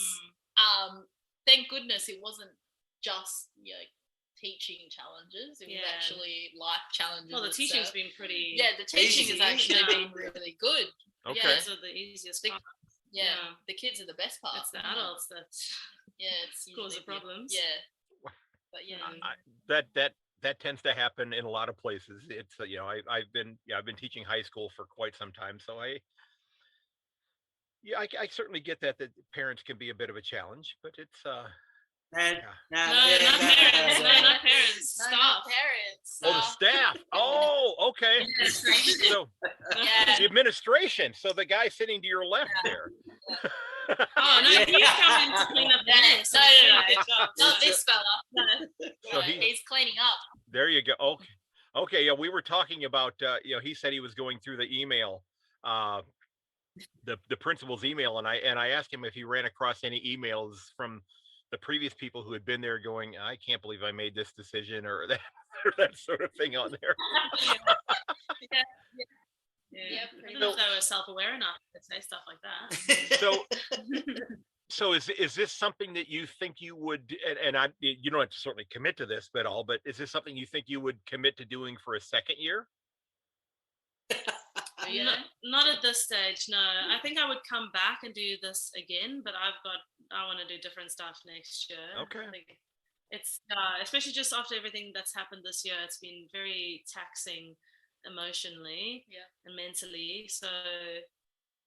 Thank goodness it wasn't just teaching challenges. It was actually life challenges. Well, the teaching's been pretty. Yeah, the teaching has actually been really good. Okay. Yeah, those are the easiest parts. Yeah, the kids are the best part. It's the adults that's it's cause the problems. Yeah, but that tends to happen in a lot of places. It's I've been teaching high school for quite some time, so I certainly get that parents can be a bit of a challenge, but it's not parents. Staff. Oh, the staff. Oh, okay. So the administration. So the guy sitting to your left there. Oh no, he's coming to clean up the mess. No, not this fella. No. So he's cleaning up. There you go. Okay. Yeah, we were talking about. He said he was going through the email, the principal's email, and I asked him if he ran across any emails from the previous people who had been there going, I can't believe I made this decision, or that, or that sort of thing on there. Yeah, I don't know if they were self-aware enough to say stuff like that. So is this something that you think you would, and you don't have to certainly commit to this at all, but is this something you think you would commit to doing for a second year? No, not at this stage, no. I think I would come back and do this again, but I want to do different stuff next year. Okay. I think it's especially just after everything that's happened this year, it's been very taxing emotionally and mentally. So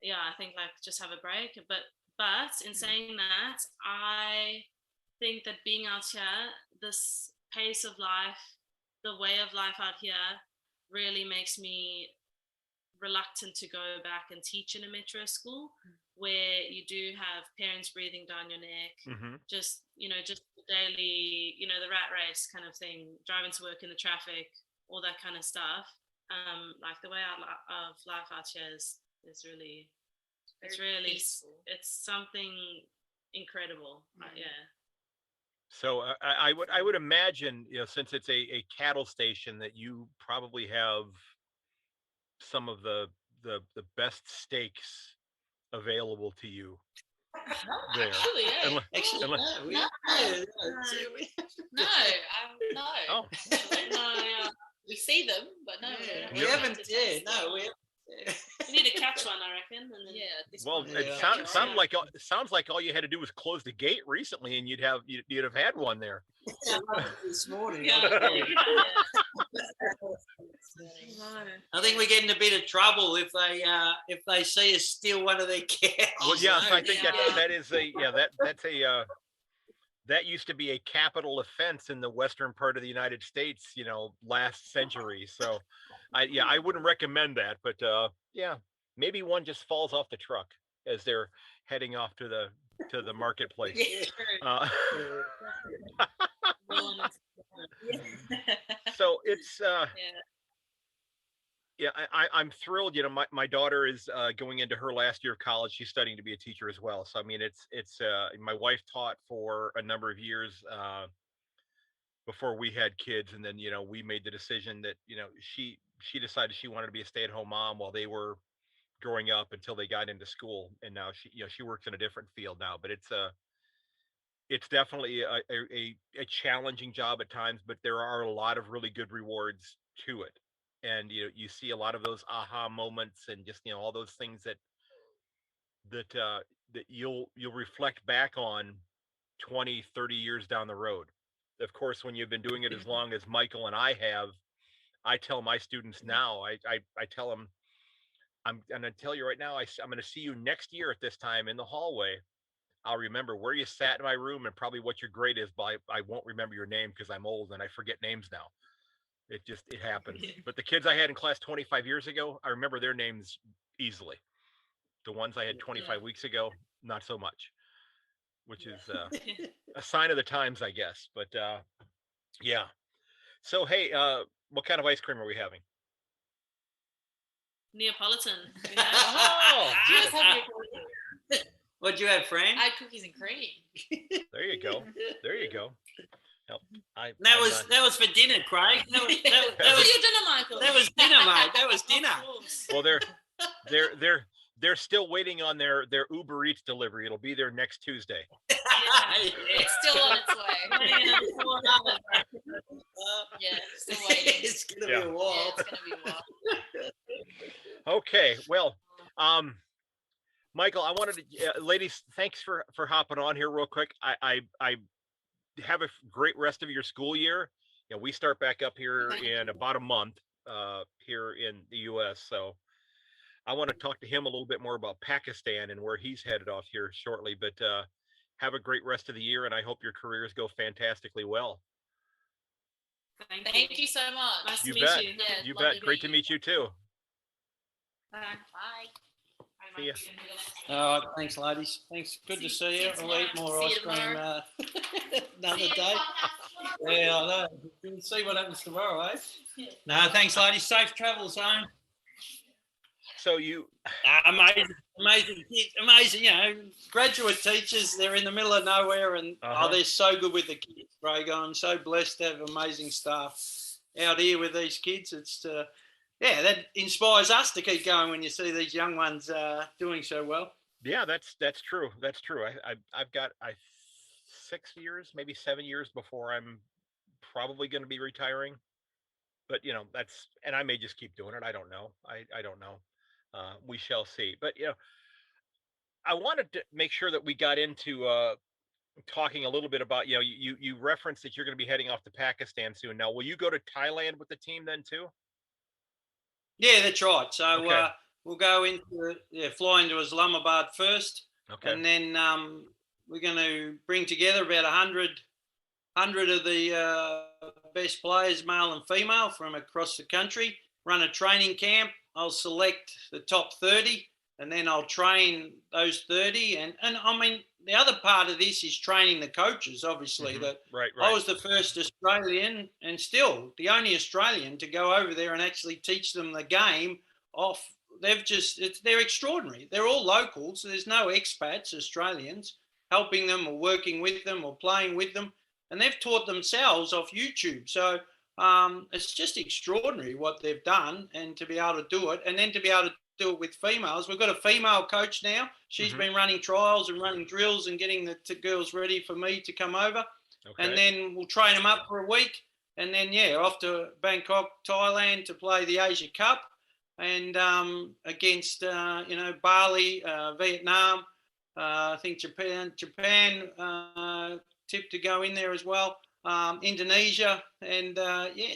yeah, I think like just have a break. But in saying that, I think that being out here, this pace of life, the way of life out here really makes me reluctant to go back and teach in a metro school where you do have parents breathing down your neck, just daily, the rat race kind of thing, driving to work in the traffic, all that kind of stuff. Like the way of life out here is really, it's really peaceful. It's something incredible. So I would imagine, since it's a cattle station, that you probably have some of the best steaks available to you there. Actually, No. Oh. No, we see them, but no, We haven't. Yeah, no, we haven't. you need to catch one, I reckon. And then, It sounds like all you had to do was close the gate recently, and you'd have had one there. This morning. Yeah. I think we get in a bit of trouble if they see us steal one of their cows. Well, yeah, I think that used to be a capital offense in the western part of the United States, last century. So, I wouldn't recommend that. But maybe one just falls off the truck as they're heading off to the marketplace. So it's I'm thrilled. My daughter is going into her last year of college. She's studying to be a teacher as well. So I mean, it's my wife taught for a number of years before we had kids, and then we made the decision that she decided she wanted to be a stay-at-home mom while they were growing up until they got into school, and now she works in a different field now. But it's definitely a challenging job at times, but there are a lot of really good rewards to it. And you see a lot of those aha moments, and just all those things that you'll reflect back on 20, 30 years down the road. Of course, when you've been doing it as long as Michael and I have, I tell my students now, I tell them, I'm going to tell you right now, I'm going to see you next year at this time in the hallway. I'll remember where you sat in my room and probably what your grade is, but I won't remember your name because I'm old and I forget names now. It happens. But the kids I had in class 25 years ago, I remember their names easily. The ones I had 25 weeks ago, not so much, which is a sign of the times, I guess. But yeah. So, hey, what kind of ice cream are we having? Neapolitan. Oh, What'd you have, Fran? I had cookies and cream. There you go. That was for dinner, Craig. That was your dinner, Michael. That was dinner, mate. That was dinner. Well, they're still waiting on their Uber Eats delivery. It'll be there next Tuesday. It's still on its way. Still waiting. It's gonna be a while. Yeah, it's gonna be a while. Okay, well, Michael, I wanted to, ladies, thanks for hopping on here real quick. I have a great rest of your school year. We start back up here in about a month here in the U.S. So I want to talk to him a little bit more about Pakistan and where he's headed off here shortly. But have a great rest of the year, and I hope your careers go fantastically well. Thank you so much. Nice to meet you. Yeah, You bet. Great to meet you too. Bye. See ya. All right, thanks, ladies. Thanks. Good to see you. We'll eat more ice cream another day. Yeah, I know. We'll see what happens tomorrow, eh? No, thanks, ladies. Safe travels home. So you amazing kids, amazing. You know, graduate teachers. They're in the middle of nowhere, and they're so good with the kids, Greg. I'm so blessed to have amazing staff out here with these kids. It's that inspires us to keep going when you see these young ones doing so well. Yeah, that's true. That's true. I've got 6 years, maybe 7 years before I'm probably going to be retiring. But and I may just keep doing it. I don't know. I don't know. We shall see. But I wanted to make sure that we got into talking a little bit about you referenced that you're going to be heading off to Pakistan soon. Now, will you go to Thailand with the team then too? Yeah, that's right. So we'll go fly into Islamabad first, and then we're going to bring together about 100 of the best players, male and female, from across the country. Run a training camp. I'll select the top 30, and then I'll train those 30. And I mean, the other part of this is training the coaches, obviously. Right. I was the first Australian, and still the only Australian, to go over there and actually teach them the game off. They're extraordinary. They're all locals. So there's no expats, Australians, helping them or working with them or playing with them. And they've taught themselves off YouTube. So it's just extraordinary what they've done, and to be able to do it, and then to be able to do it with females. We've got a female coach now. She's been running trials and running drills and getting the girls ready for me to come over. Okay. And then we'll train them up for a week. And then, off to Bangkok, Thailand to play the Asia Cup, and against, Bali, Vietnam, I think Japan tipped to go in there as well. Indonesia, and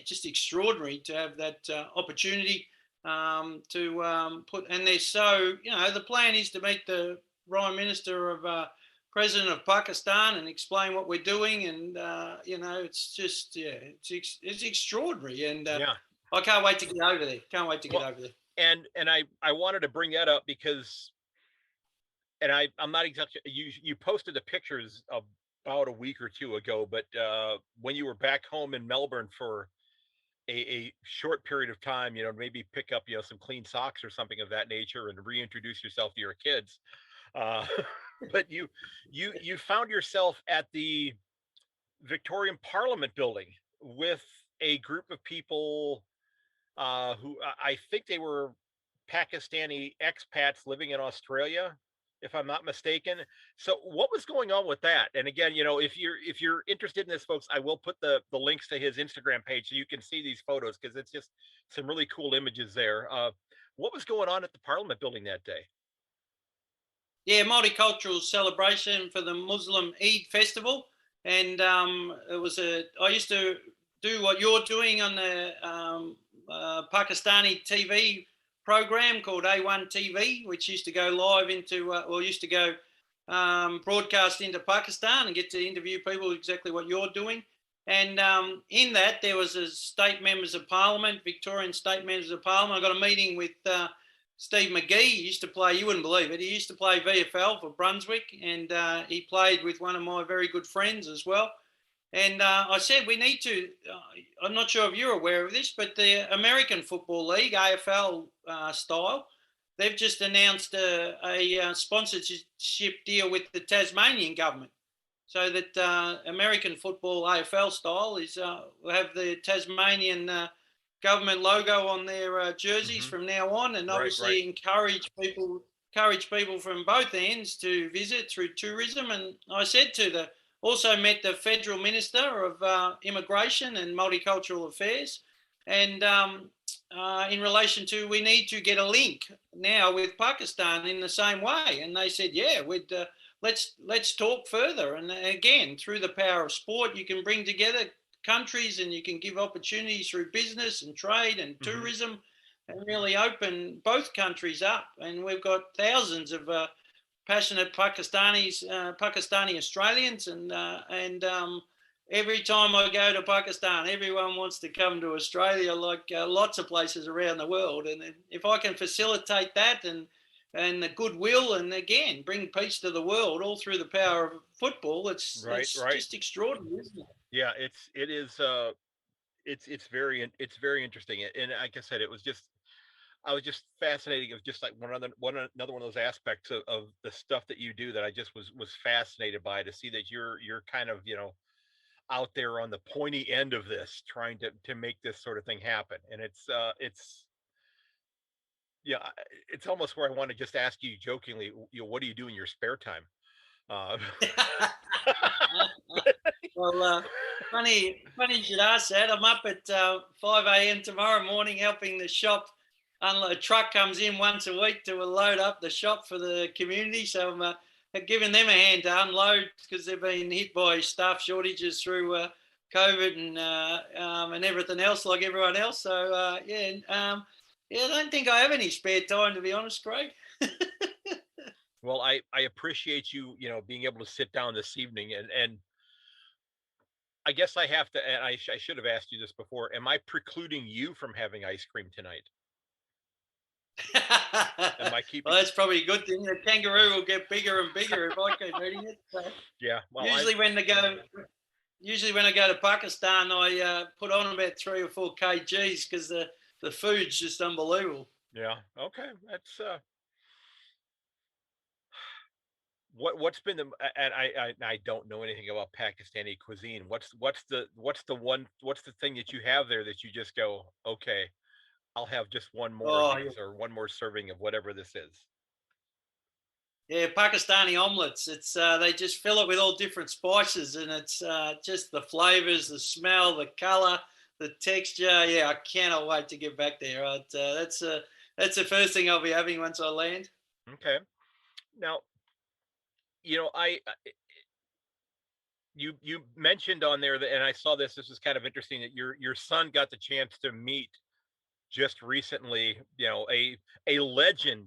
just extraordinary to have that opportunity to put. And they're so, the plan is to meet the Prime Minister of President of Pakistan and explain what we're doing, and it's just it's extraordinary, and I can't wait to get over there. Over there. And I wanted to bring that up because, and I'm not exactly, you posted the pictures of about a week or two ago, but when you were back home in Melbourne for a short period of time, maybe pick up some clean socks or something of that nature and reintroduce yourself to your kids, but you found yourself at the Victorian Parliament building with a group of people who I think they were Pakistani expats living in Australia, if I'm not mistaken. So what was going on with that? And again, if you're interested in this, folks, I will put the links to his Instagram page so you can see these photos, because it's just some really cool images there. What was going on at the Parliament building that day? Yeah, multicultural celebration for the Muslim Eid festival. And it was I used to do what you're doing on the Pakistani TV program called A1 TV, which used to go live into, broadcast into Pakistan and get to interview people exactly what you're doing. And in that, there was state members of parliament, Victorian state members of parliament. I got a meeting with Steve McGee. He used to play, you wouldn't believe it, he used to play VFL for Brunswick, and he played with one of my very good friends as well. And I said, we need to, I'm not sure if you're aware of this, but the American Football League, AFL style, they've just announced a sponsorship deal with the Tasmanian government. So that American football, AFL style, will have the Tasmanian government logo on their jerseys from now on, and obviously encourage people from both ends to visit through tourism. And I said also met the Federal Minister of Immigration and Multicultural Affairs, and in relation to, we need to get a link now with Pakistan in the same way. And they said, let's talk further. And again, through the power of sport, you can bring together countries, and you can give opportunities through business and trade and tourism, and really open both countries up. And we've got thousands of passionate Pakistani Australians, and every time I go to Pakistan, everyone wants to come to Australia, like lots of places around the world. And if I can facilitate that and the goodwill, and again bring peace to the world all through the power of football, it's just extraordinary, isn't it? Yeah, it's very interesting. And like I said, it was just I was just fascinating. It was just like another one of those aspects of the stuff that you do that I just was fascinated by, to see that you're kind of, out there on the pointy end of this, trying to make this sort of thing happen. And it's yeah, it's almost where I want to just ask you jokingly, what do you do in your spare time? Uh, Well, funny you should ask that. I'm up at 5 a.m. tomorrow morning helping the shop unload. A truck comes in once a week to load up the shop for the community. So I'm giving them a hand to unload, because they've been hit by staff shortages through COVID and everything else, like everyone else. So I don't think I have any spare time, to be honest, Craig. Well, I appreciate you, being able to sit down this evening, and I guess I have to, and I should have asked you this before. Am I precluding you from having ice cream tonight? Am I keeping? Well, that's probably a good thing. The kangaroo will get bigger and bigger if I keep eating it. So yeah. Well, usually when I go to Pakistan, I put on about 3 or 4 kgs, because the food's just unbelievable. Yeah. Okay. That's what's been the, and I don't know anything about Pakistani cuisine. What's the thing that you have there that you just go, okay, I'll have just one more of these, or one more serving of whatever this is? Yeah, Pakistani omelets. It's they just fill it with all different spices, and it's just the flavors, the smell, the color, the texture. Yeah, I cannot wait to get back there. That's the first thing I'll be having once I land. Okay. Now, you mentioned on there that, and I saw this is kind of interesting, that your son got the chance to meet just recently, a legend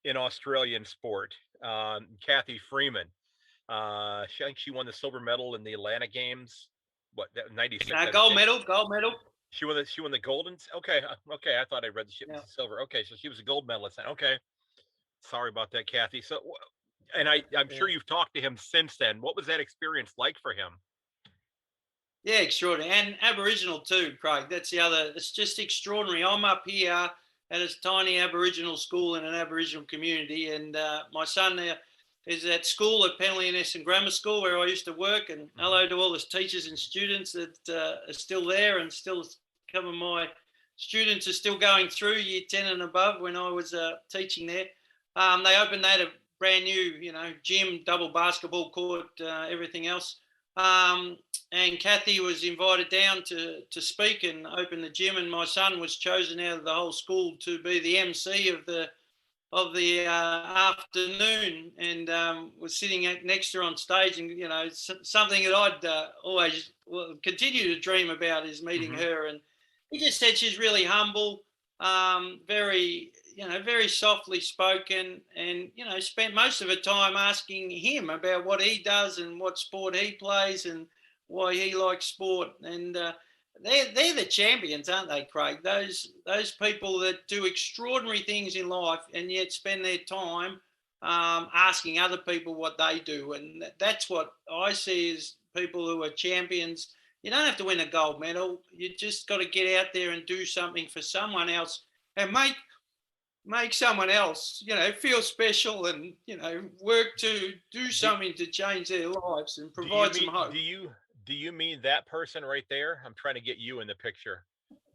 in Australian sport, Kathy Freeman. I think she won the silver medal in the Atlanta Games. What, 96? Gold medal. She won the goldens. Okay. I thought I read the shit was silver. Okay, so she was a gold medalist then. Okay. Sorry about that, Kathy. So, and I'm sure you've talked to him since then. What was that experience like for him? Yeah, extraordinary. And Aboriginal too, Craig. That's the other. It's just extraordinary. I'm up here at a tiny Aboriginal school in an Aboriginal community, and my son there is at school at Penley and Essen Grammar School, where I used to work. And hello to all the teachers and students that are still there, and still some of my students are still going through year 10 and above when I was teaching there. They opened that a brand new, gym, double basketball court, everything else. And Kathy was invited down to speak and open the gym, and my son was chosen out of the whole school to be the MC of the afternoon, and was sitting next to her on stage. And something that I'd always continue to dream about is meeting her. And he just said she's really humble, very softly spoken, and spent most of her time asking him about what he does and what sport he plays and why he likes sport. And they're the champions, aren't they, Craig? Those people that do extraordinary things in life and yet spend their time asking other people what they do. And that's what I see as people who are champions. You don't have to win a gold medal. You just got to get out there and do something for someone else and make someone else, feel special, and, work to do something to change their lives and provide some hope. Do you mean that person right there? I'm trying to get you in the picture.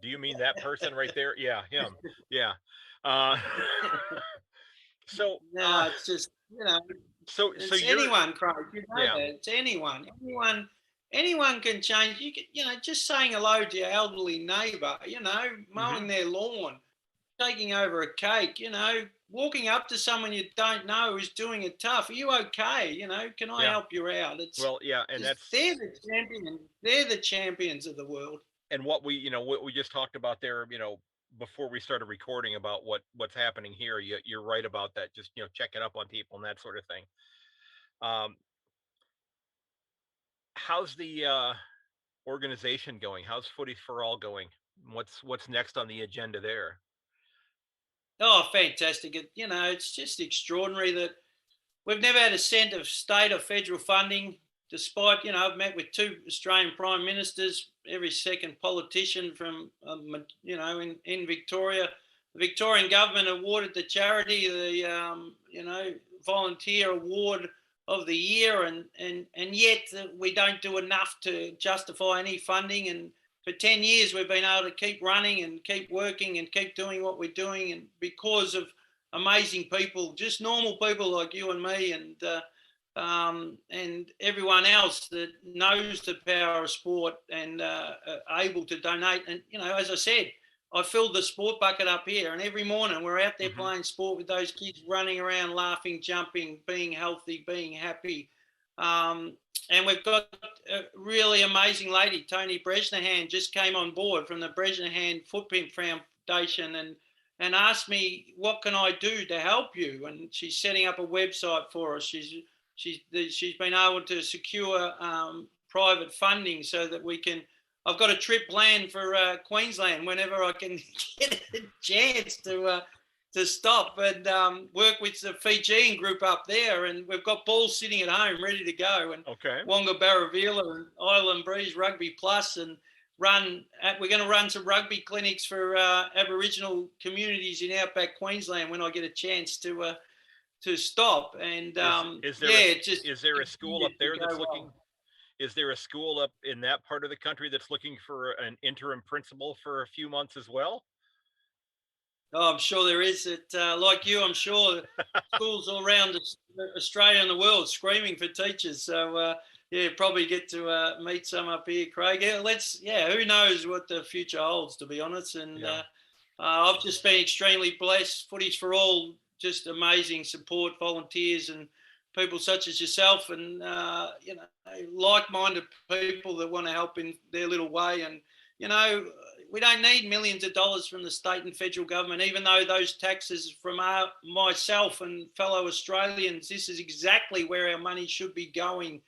Do you mean that person right there? Yeah, him. Yeah. So no, it's just So anyone, Craig. That. It's anyone. Anyone can change. You can, just saying hello to your elderly neighbour. Mowing their lawn, taking over a cake. Walking up to someone you don't know who's doing it tough. Are you okay? Can I help you out? And they're the champions. They're the champions of the world. And what we just talked about there, before we started recording about what's happening here, you're right about that. Just checking up on people and that sort of thing. How's the organization going? How's Footy for All going? What's next on the agenda there? Oh, fantastic. It's just extraordinary that we've never had a cent of state or federal funding, despite, I've met with 2 Australian Prime Ministers, every second politician from, in Victoria Victorian government awarded the charity the volunteer award of the year, and yet we don't do enough to justify any funding. And for 10 years we've been able to keep running and keep working and keep doing what we're doing, and because of amazing people, just normal people like you and me, and everyone else that knows the power of sport and are able to donate. And as I said, I filled the sport bucket up here, and every morning we're out there playing sport with those kids, running around, laughing, jumping, being healthy, being happy. And we've got a really amazing lady, Tony Bresnahan, just came on board from the Bresnahan Footprint Foundation and asked me, what can I do to help you? And she's setting up a website for us. She's been able to secure private funding so that we can. I've got a trip planned for Queensland whenever I can get a chance to stop and work with the Fijian group up there. And we've got balls sitting at home ready to go. And Wonga Barravila and Island Breeze Rugby Plus, and we're going to run some rugby clinics for Aboriginal communities in outback Queensland when I get a chance to stop. And is there a school up there that's looking? Well. Is there a school up in that part of the country that's looking for an interim principal for a few months as well? Oh, I'm sure there is. Like you, I'm sure schools all around Australia and the world screaming for teachers. So probably get to meet some up here, Craig. Who knows what the future holds, to be honest. And I've just been extremely blessed. Footy's for All, just amazing support, volunteers and people such as yourself, and like-minded people that want to help in their little way. And we don't need millions of dollars from the state and federal government, even though those taxes from myself and fellow Australians, this is exactly where our money should be going.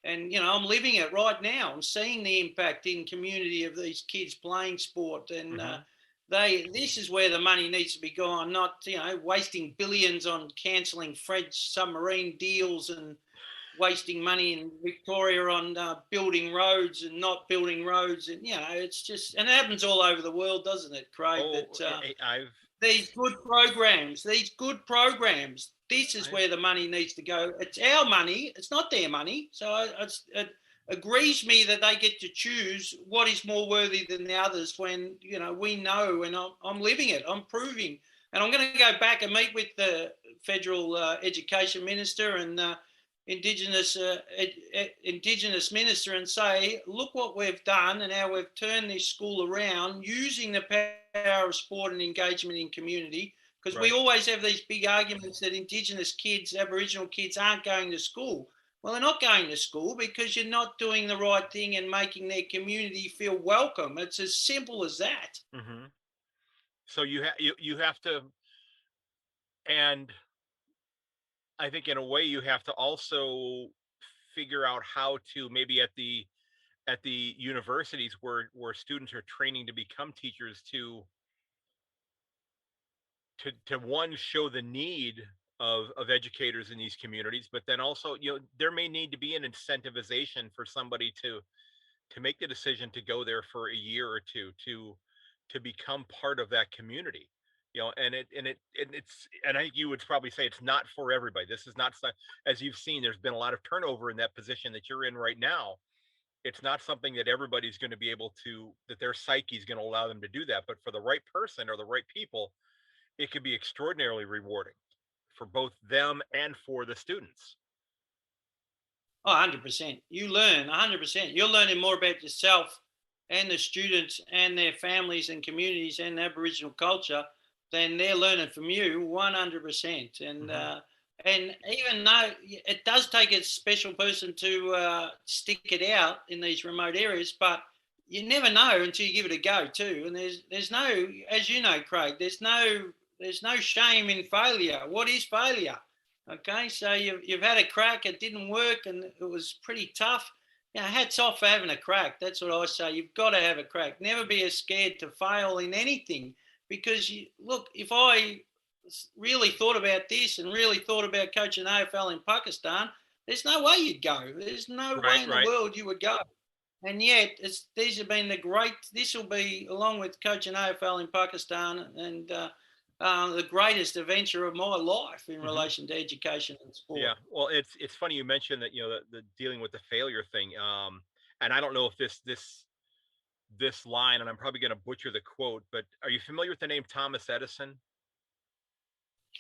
And I'm living it right now. I'm seeing the impact in community of these kids playing sport, and this is where the money needs to be gone, not wasting billions on cancelling French submarine deals and wasting money in Victoria on building roads and not building roads. And it's just, and it happens all over the world, doesn't it, Craig? These good programs, this is where the money needs to go. It's our money, it's not their money. So it agrees me that they get to choose what is more worthy than the others when, we know, and I'm living it, I'm proving. And I'm going to go back and meet with the Federal Education Minister and Indigenous Minister and say, look what we've done and how we've turned this school around using the power of sport and engagement in community. Because we always have these big arguments that Indigenous kids, Aboriginal kids aren't going to school. Well, they're not going to school because you're not doing the right thing and making their community feel welcome. It's as simple as that. Mm-hmm. So you have to, and I think in a way you have to also figure out how to, maybe at the universities where students are training to become teachers, to one, show the need of educators in these communities, but then also, there may need to be an incentivization for somebody to make the decision to go there for a year or two to become part of that community. And I think you would probably say it's not for everybody. This is not, as you've seen, there's been a lot of turnover in that position that you're in right now. It's not something that everybody's going to be able to, that their psyche is going to allow them to do that. But for the right person or the right people, it could be extraordinarily rewarding for both them and for the students. Oh, 100%. You learn 100%. You're learning more about yourself and the students and their families and communities and Aboriginal culture than they're learning from you, 100%. And and even though it does take a special person to stick it out in these remote areas, but you never know until you give it a go too. And there's no, as you know, Craig, there's no shame in failure. What is failure? Okay, so you've had a crack, it didn't work, and it was pretty tough. Hats off for having a crack. That's what I say. You've got to have a crack. Never be as scared to fail in anything, because look, if I really thought about this and really thought about coaching AFL in Pakistan, there's no way you'd go. There's no way in the world you would go. And yet, these have been this will be, along with coaching AFL in Pakistan and the greatest adventure of my life in relation to education and sport. Yeah, well, it's funny you mentioned that, the dealing with the failure thing. And I don't know if this line, and I'm probably going to butcher the quote, but are you familiar with the name Thomas Edison?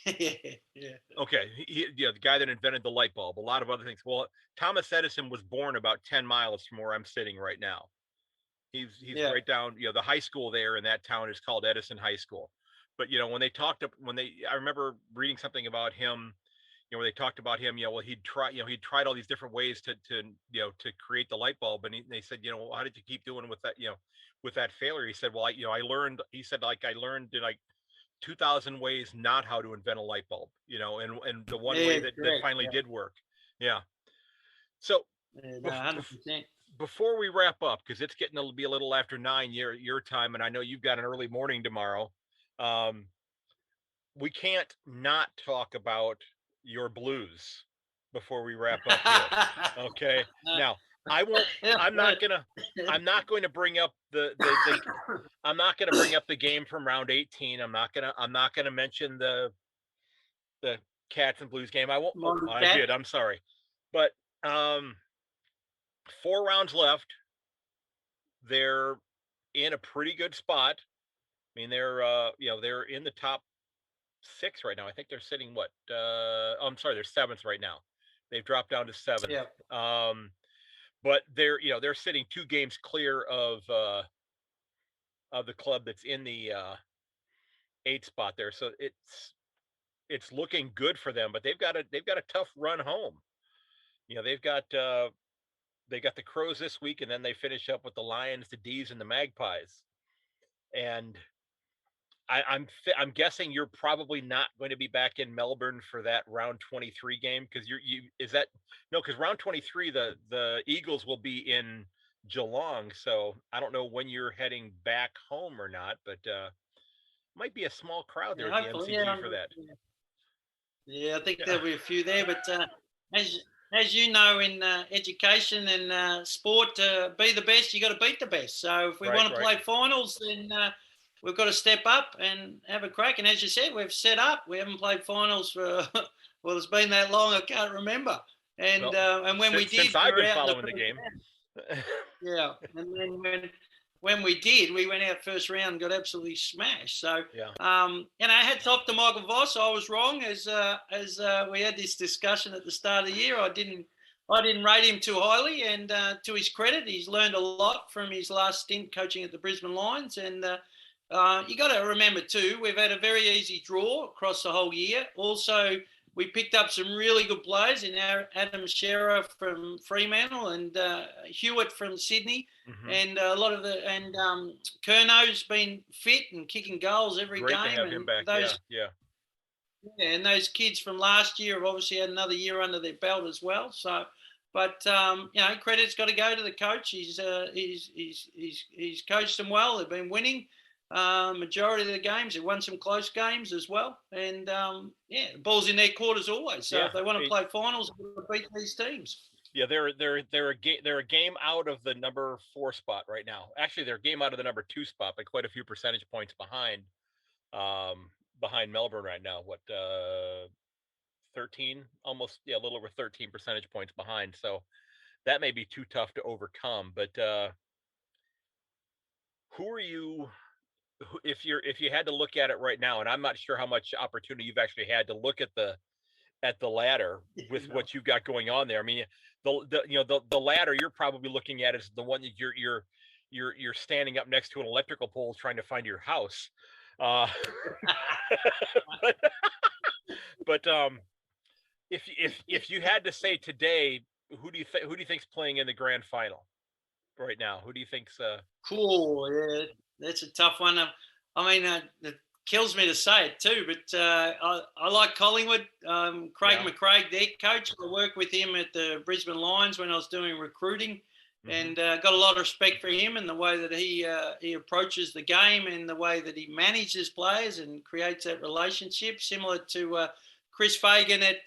Yeah. Okay, the guy that invented the light bulb, a lot of other things. Well, Thomas Edison was born about 10 miles from where I'm sitting right now. He's right down, the high school there in that town is called Edison High School. But I remember reading something about him, where they talked about him, well, he'd tried all these different ways to create the light bulb, and they said, how did you keep doing with that, with that failure? He said, well, I learned 2,000 ways not how to invent a light bulb, and the one way that finally did work. Yeah. So 100%. Before we wrap up, because it's getting to be a little after 9 your time, and I know you've got an early morning tomorrow, we can't not talk about your Blues before we wrap up here. Okay. Now, I'm not going to bring up I'm not going to bring up the game from round 18. I'm not going to mention the Cats and Blues game. I won't. I did. I'm sorry. But 4 rounds left. They're in a pretty good spot. I mean, they're in the top 6 right now. I think they're sitting I'm sorry, they're 7th right now. They've dropped down to 7th. Yeah. But they're sitting 2 games clear of the club that's in the 8th spot there. So it's looking good for them, but they've got a tough run home. They've got the Crows this week, and then they finish up with the Lions, the D's, and the Magpies. And I'm guessing you're probably not going to be back in Melbourne for that round 23 game, because because round 23 the Eagles will be in Geelong, so I don't know when you're heading back home or not, but might be a small crowd there at the MCG for that. Yeah, I think there'll be a few there, but as you know, in education and sport, to be the best, you got to beat the best. So if we want to play finals, then we've got to step up and have a crack. And as you said, we've set up. We haven't played finals for well, it's been that long, I can't remember. And when we did, since I've been following the game. Yeah, and then when we did, we went out first round and got absolutely smashed. So, hats off to Michael Voss. I was wrong, as we had this discussion at the start of the year. I didn't rate him too highly, and to his credit, he's learned a lot from his last stint coaching at the Brisbane Lions. And you got to remember too, we've had a very easy draw across the whole year. Also, we picked up some really good players in Adam Shearer from Fremantle and Hewitt from Sydney, and a lot of Curno's been fit and kicking goals every Great game. To have him back. And those kids from last year have obviously had another year under their belt as well. So, but credit's got to go to the coach. He's coached them well. They've been winning. Majority of the games, they won some close games as well, and the ball's in their court as always. So if they want to play finals, they've got to beat these teams. Yeah, they're a game out of the number 4 spot right now. Actually, they're a game out of the number 2 spot, but quite a few percentage points behind Melbourne right now. 13, almost, a little over 13 percentage points behind. So that may be too tough to overcome. But who are you? If you had to look at it right now, and I'm not sure how much opportunity you've actually had to look at the ladder with what you've got going on there. I mean, the ladder you're probably looking at is the one that you're standing up next to an electrical pole trying to find your house. But if you had to say today, who do you think's playing in the grand final right now? Who do you think's cool? Yeah. That's a tough one. I mean, it kills me to say it too, but I like Collingwood. Craig McCraig, their coach. I worked with him at the Brisbane Lions when I was doing recruiting, and got a lot of respect for him and the way that he approaches the game and the way that he manages players and creates that relationship, similar to Chris Fagan at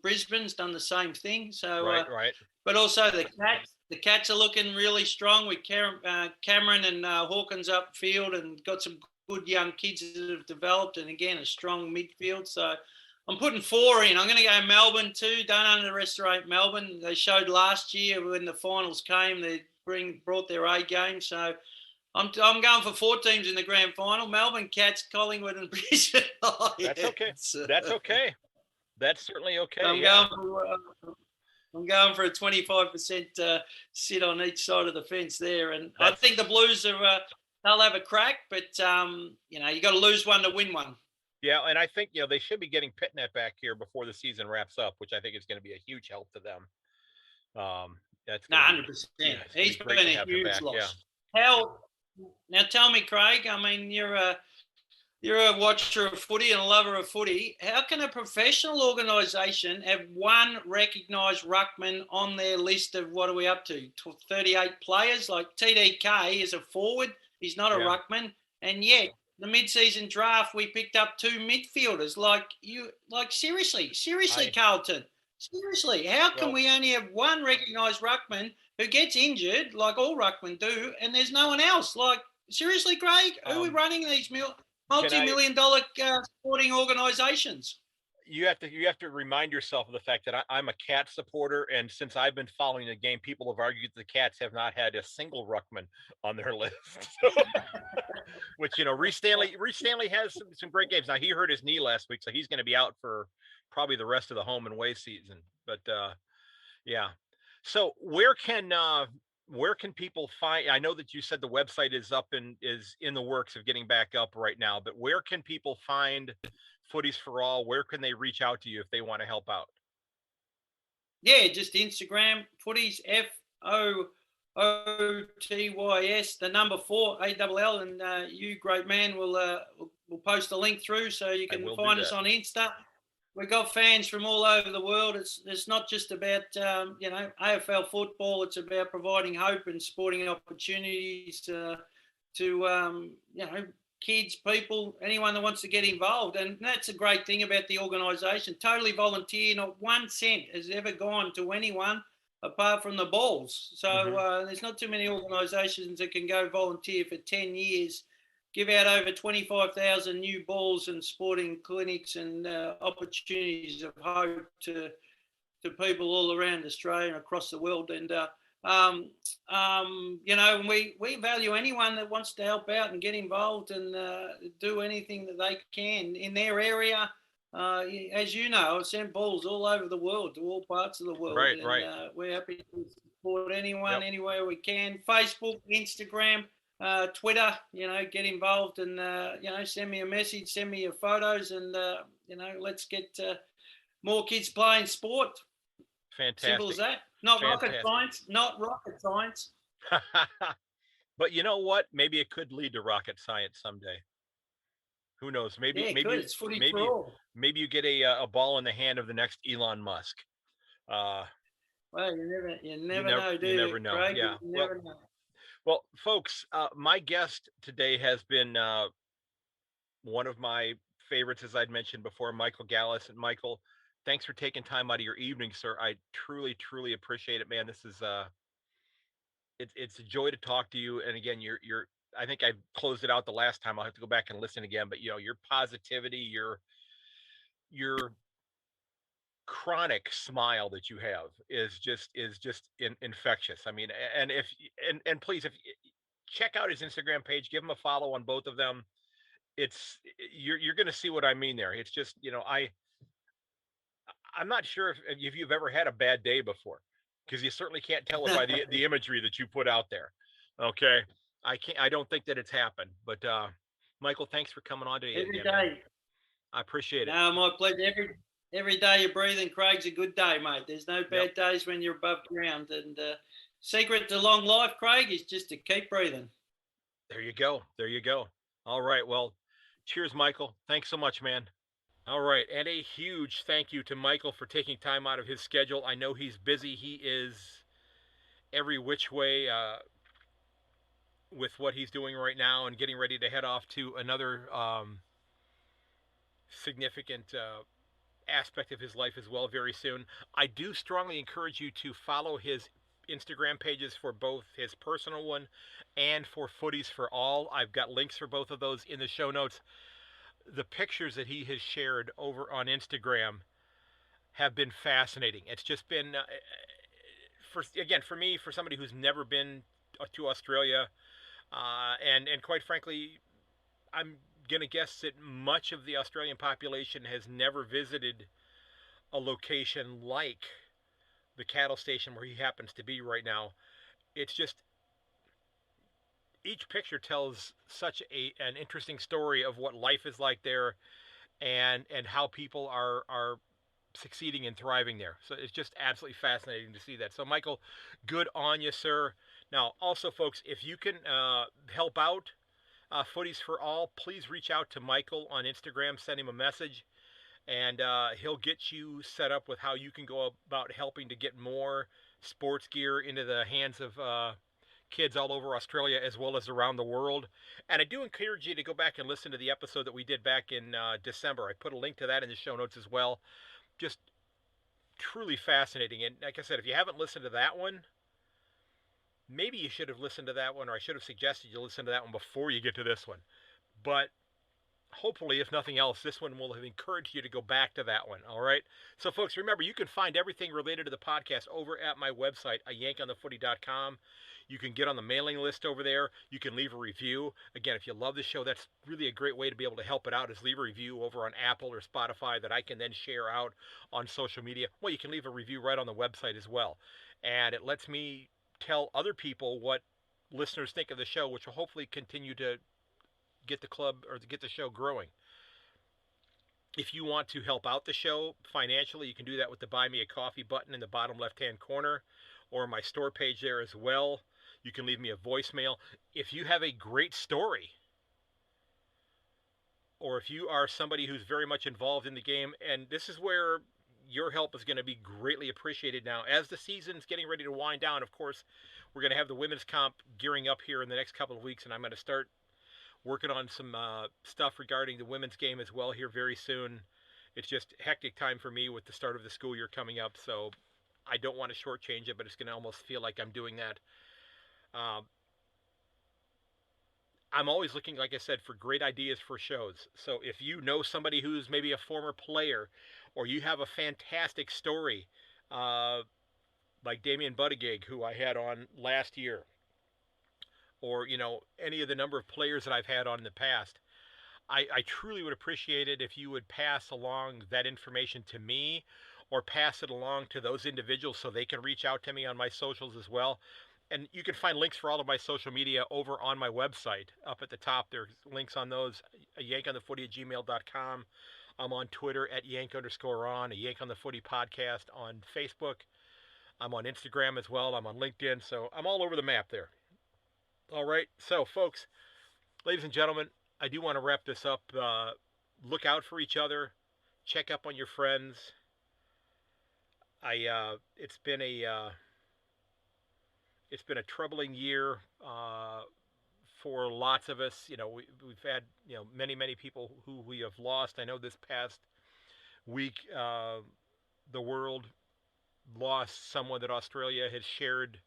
Brisbane's done the same thing. So, right. But also the Cats. The Cats are looking really strong with Cameron and Hawkins upfield, and got some good young kids that have developed, and again, a strong midfield. So I'm putting 4 in. I'm going to go Melbourne too. Don't underestimate Melbourne. They showed last year when the finals came, they brought their A game. So I'm going for 4 teams in the grand final: Melbourne, Cats, Collingwood, and Brisbane Lions. That's okay. That's okay. That's certainly okay. I'm going for a 25% sit on each side of the fence there, and I think the Blues are they'll have a crack, but you got to lose one to win one. Yeah, and I think they should be getting Pitnet back here before the season wraps up, which I think is going to be a huge help to them. That's 100%. He's been a huge loss. Yeah. Now tell me, Craig. I mean, you're a watcher of footy and a lover of footy. How can a professional organisation have one recognised ruckman on their list of, what are we up to, 38 players? Like TDK is a forward. He's not a ruckman. And yet, the mid-season draft, we picked up 2 midfielders. Seriously, Carlton. Seriously, how can we only have one recognised ruckman who gets injured, like all ruckmen do, and there's no one else? Seriously, Craig, who are we running these multi-million-dollar sporting organisations? You have to remind yourself of the fact that I'm a Cats supporter, and since I've been following the game, people have argued the Cats have not had a single ruckman on their list. Which Reece Stanley has some great games. Now he hurt his knee last week, so he's going to be out for probably the rest of the home and away season. But yeah. So where can people find? I know that you said the website is up and is in the works of getting back up right now, but where can people find Footies for All? Where can they reach out to you if they want to help out? Yeah, just Instagram, Footies, FOOTYS, the number 4 ALL, and you, great man, will post a link through so you can find us on Insta. We've got fans from all over the world. It's not just about AFL football. It's about providing hope and sporting opportunities to kids, people, anyone that wants to get involved. And that's a great thing about the organisation. Totally volunteer. Not 1 cent has ever gone to anyone apart from the balls. So there's not too many organisations that can go volunteer for 10 years, give out over 25,000 new balls and sporting clinics and opportunities of hope to people all around Australia and across the world. And we value anyone that wants to help out and get involved and do anything that they can in their area. As you know, I've sent balls all over the world, to all parts of the world. Right. We're happy to support anyone, anywhere we can. Facebook, Instagram, Twitter, get involved and, send me a message, send me your photos and, let's get more kids playing sport. Fantastic. Simple as that. Not rocket science. But you know what? Maybe it could lead to rocket science someday. Who knows? Maybe it's footy for all. Maybe you get a ball in the hand of the next Elon Musk. Well, you never know, do you? You never know. Craig? Yeah. You never know. Well, folks, my guest today has been one of my favorites, as I'd mentioned before, Michael Gallus. And Michael, thanks for taking time out of your evening, sir. I truly, truly appreciate it, man. This is it's a joy to talk to you. And again, you're I think I closed it out the last time. I'll have to go back and listen again. But your positivity, your chronic smile that you have is just infectious. I mean, and please, if check out his Instagram page, give him a follow on both of them. You're going to see what I mean there. It's just, I'm not sure if you've ever had a bad day before, because you certainly can't tell it by the imagery that you put out there. Okay. I don't think that it's happened, but Michael, thanks for coming on today. Every again, day. Man. I appreciate it. No, my pleasure. Every day you're breathing, Craig's a good day, mate. There's no bad days when you're above ground. And secret to long life, Craig, is just to keep breathing. There you go. All right. Well, cheers, Michael. Thanks so much, man. All right. And a huge thank you to Michael for taking time out of his schedule. I know he's busy. He is every which way with what he's doing right now and getting ready to head off to another significant aspect of his life as well very soon. I do strongly encourage you to follow his Instagram pages for both his personal one and for Footies for All. I've got links for both of those in the show notes. The pictures that he has shared over on Instagram have been fascinating. It's just been, for me, for somebody who's never been to Australia, and quite frankly, I'm going to guess that much of the Australian population has never visited a location like the cattle station where he happens to be right now. It's just, each picture tells such an interesting story of what life is like there, and how people are succeeding and thriving there. So it's just absolutely fascinating to see that. So Michael, good on you, sir. Now, also, folks, if you can help out Footies for All, please reach out to Michael on Instagram, send him a message, and he'll get you set up with how you can go about helping to get more sports gear into the hands of kids all over Australia as well as around the world. And I do encourage you to go back and listen to the episode that we did back in December. I put a link to that in the show notes as well. Just truly fascinating. And like I said, if you haven't listened to that one, maybe you should have listened to that one, or I should have suggested you listen to that one before you get to this one. But hopefully, if nothing else, this one will have encouraged you to go back to that one, all right? So, folks, remember, you can find everything related to the podcast over at my website, yankonthefooty.com. You can get on the mailing list over there. You can leave a review. Again, if you love the show, that's really a great way to be able to help it out, is leave a review over on Apple or Spotify that I can then share out on social media. Well, you can leave a review right on the website as well. And it lets me tell other people what listeners think of the show, which will hopefully continue to get the club or to get the show growing. If you want to help out the show financially, you can do that with the Buy Me a Coffee button in the bottom left-hand corner, or my store page there as well. You can leave me a voicemail. If you have a great story, or if you are somebody who's very much involved in the game, and this is where your help is going to be greatly appreciated now. As the season's getting ready to wind down, of course, we're going to have the women's comp gearing up here in the next couple of weeks, and I'm going to start working on some stuff regarding the women's game as well here very soon. It's just hectic time for me with the start of the school year coming up, so I don't want to shortchange it, but it's going to almost feel like I'm doing that. I'm always looking, like I said, for great ideas for shows. So if you know somebody who's maybe a former player, or you have a fantastic story, like Damien Buttigieg, who I had on last year, or, you know, any of the number of players that I've had on in the past, I truly would appreciate it if you would pass along that information to me, or pass it along to those individuals so they can reach out to me on my socials as well. And you can find links for all of my social media over on my website. Up at the top, there's links on those, yankonthefooty@gmail.com. I'm on Twitter at @yank_on, a Yank on the Footy podcast on Facebook. I'm on Instagram as well. I'm on LinkedIn, so I'm all over the map there. All right, so folks, ladies and gentlemen, I do want to wrap this up. Look out for each other. Check up on your friends. It's been a troubling year for lots of us. You know, we've had, you know, many people who we have lost. I know this past week, the world lost someone that Australia has shared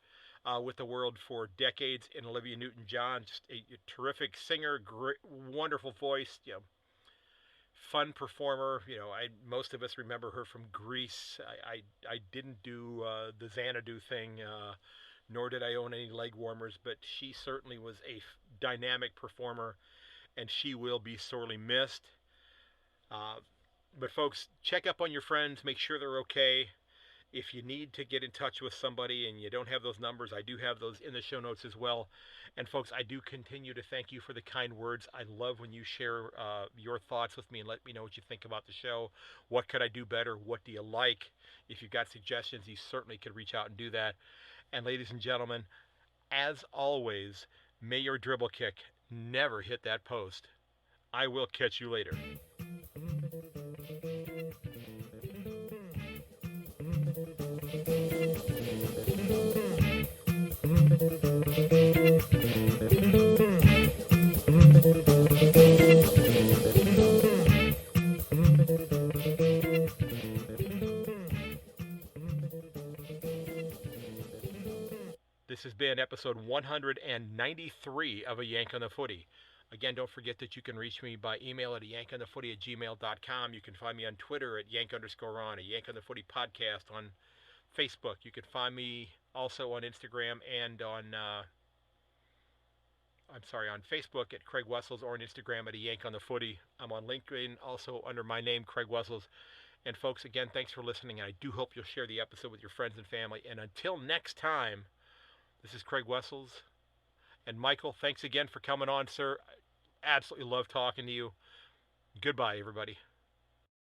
with the world for decades, in Olivia Newton-John. Just a terrific singer, great, wonderful voice, you know, fun performer. You know, most of us remember her from Grease. I didn't do the Xanadu thing, nor did I own any leg warmers, but she certainly was a dynamic performer, and she will be sorely missed. But folks, check up on your friends, make sure they're okay. If you need to get in touch with somebody and you don't have those numbers, I do have those in the show notes as well. And folks, I do continue to thank you for the kind words. I love when you share your thoughts with me and let me know what you think about the show. What could I do better? What do you like? If you've got suggestions, you certainly could reach out and do that. And ladies and gentlemen, as always, may your dribble kick never hit that post. I will catch you later. episode 193 of A Yank on the Footy. Again, don't forget that you can reach me by email at yankonthefooty@gmail.com. You can find me on Twitter at yank_on, a Yank on the Footy podcast on Facebook. You can find me also on Instagram and on Facebook at Craig Wessels, or on Instagram at a Yank on the Footy. I'm on LinkedIn also under my name, Craig Wessels. And folks, again, thanks for listening. I do hope you'll share the episode with your friends and family. And until next time, this is Craig Wessels. And Michael, thanks again for coming on, sir. I absolutely love talking to you. Goodbye, everybody.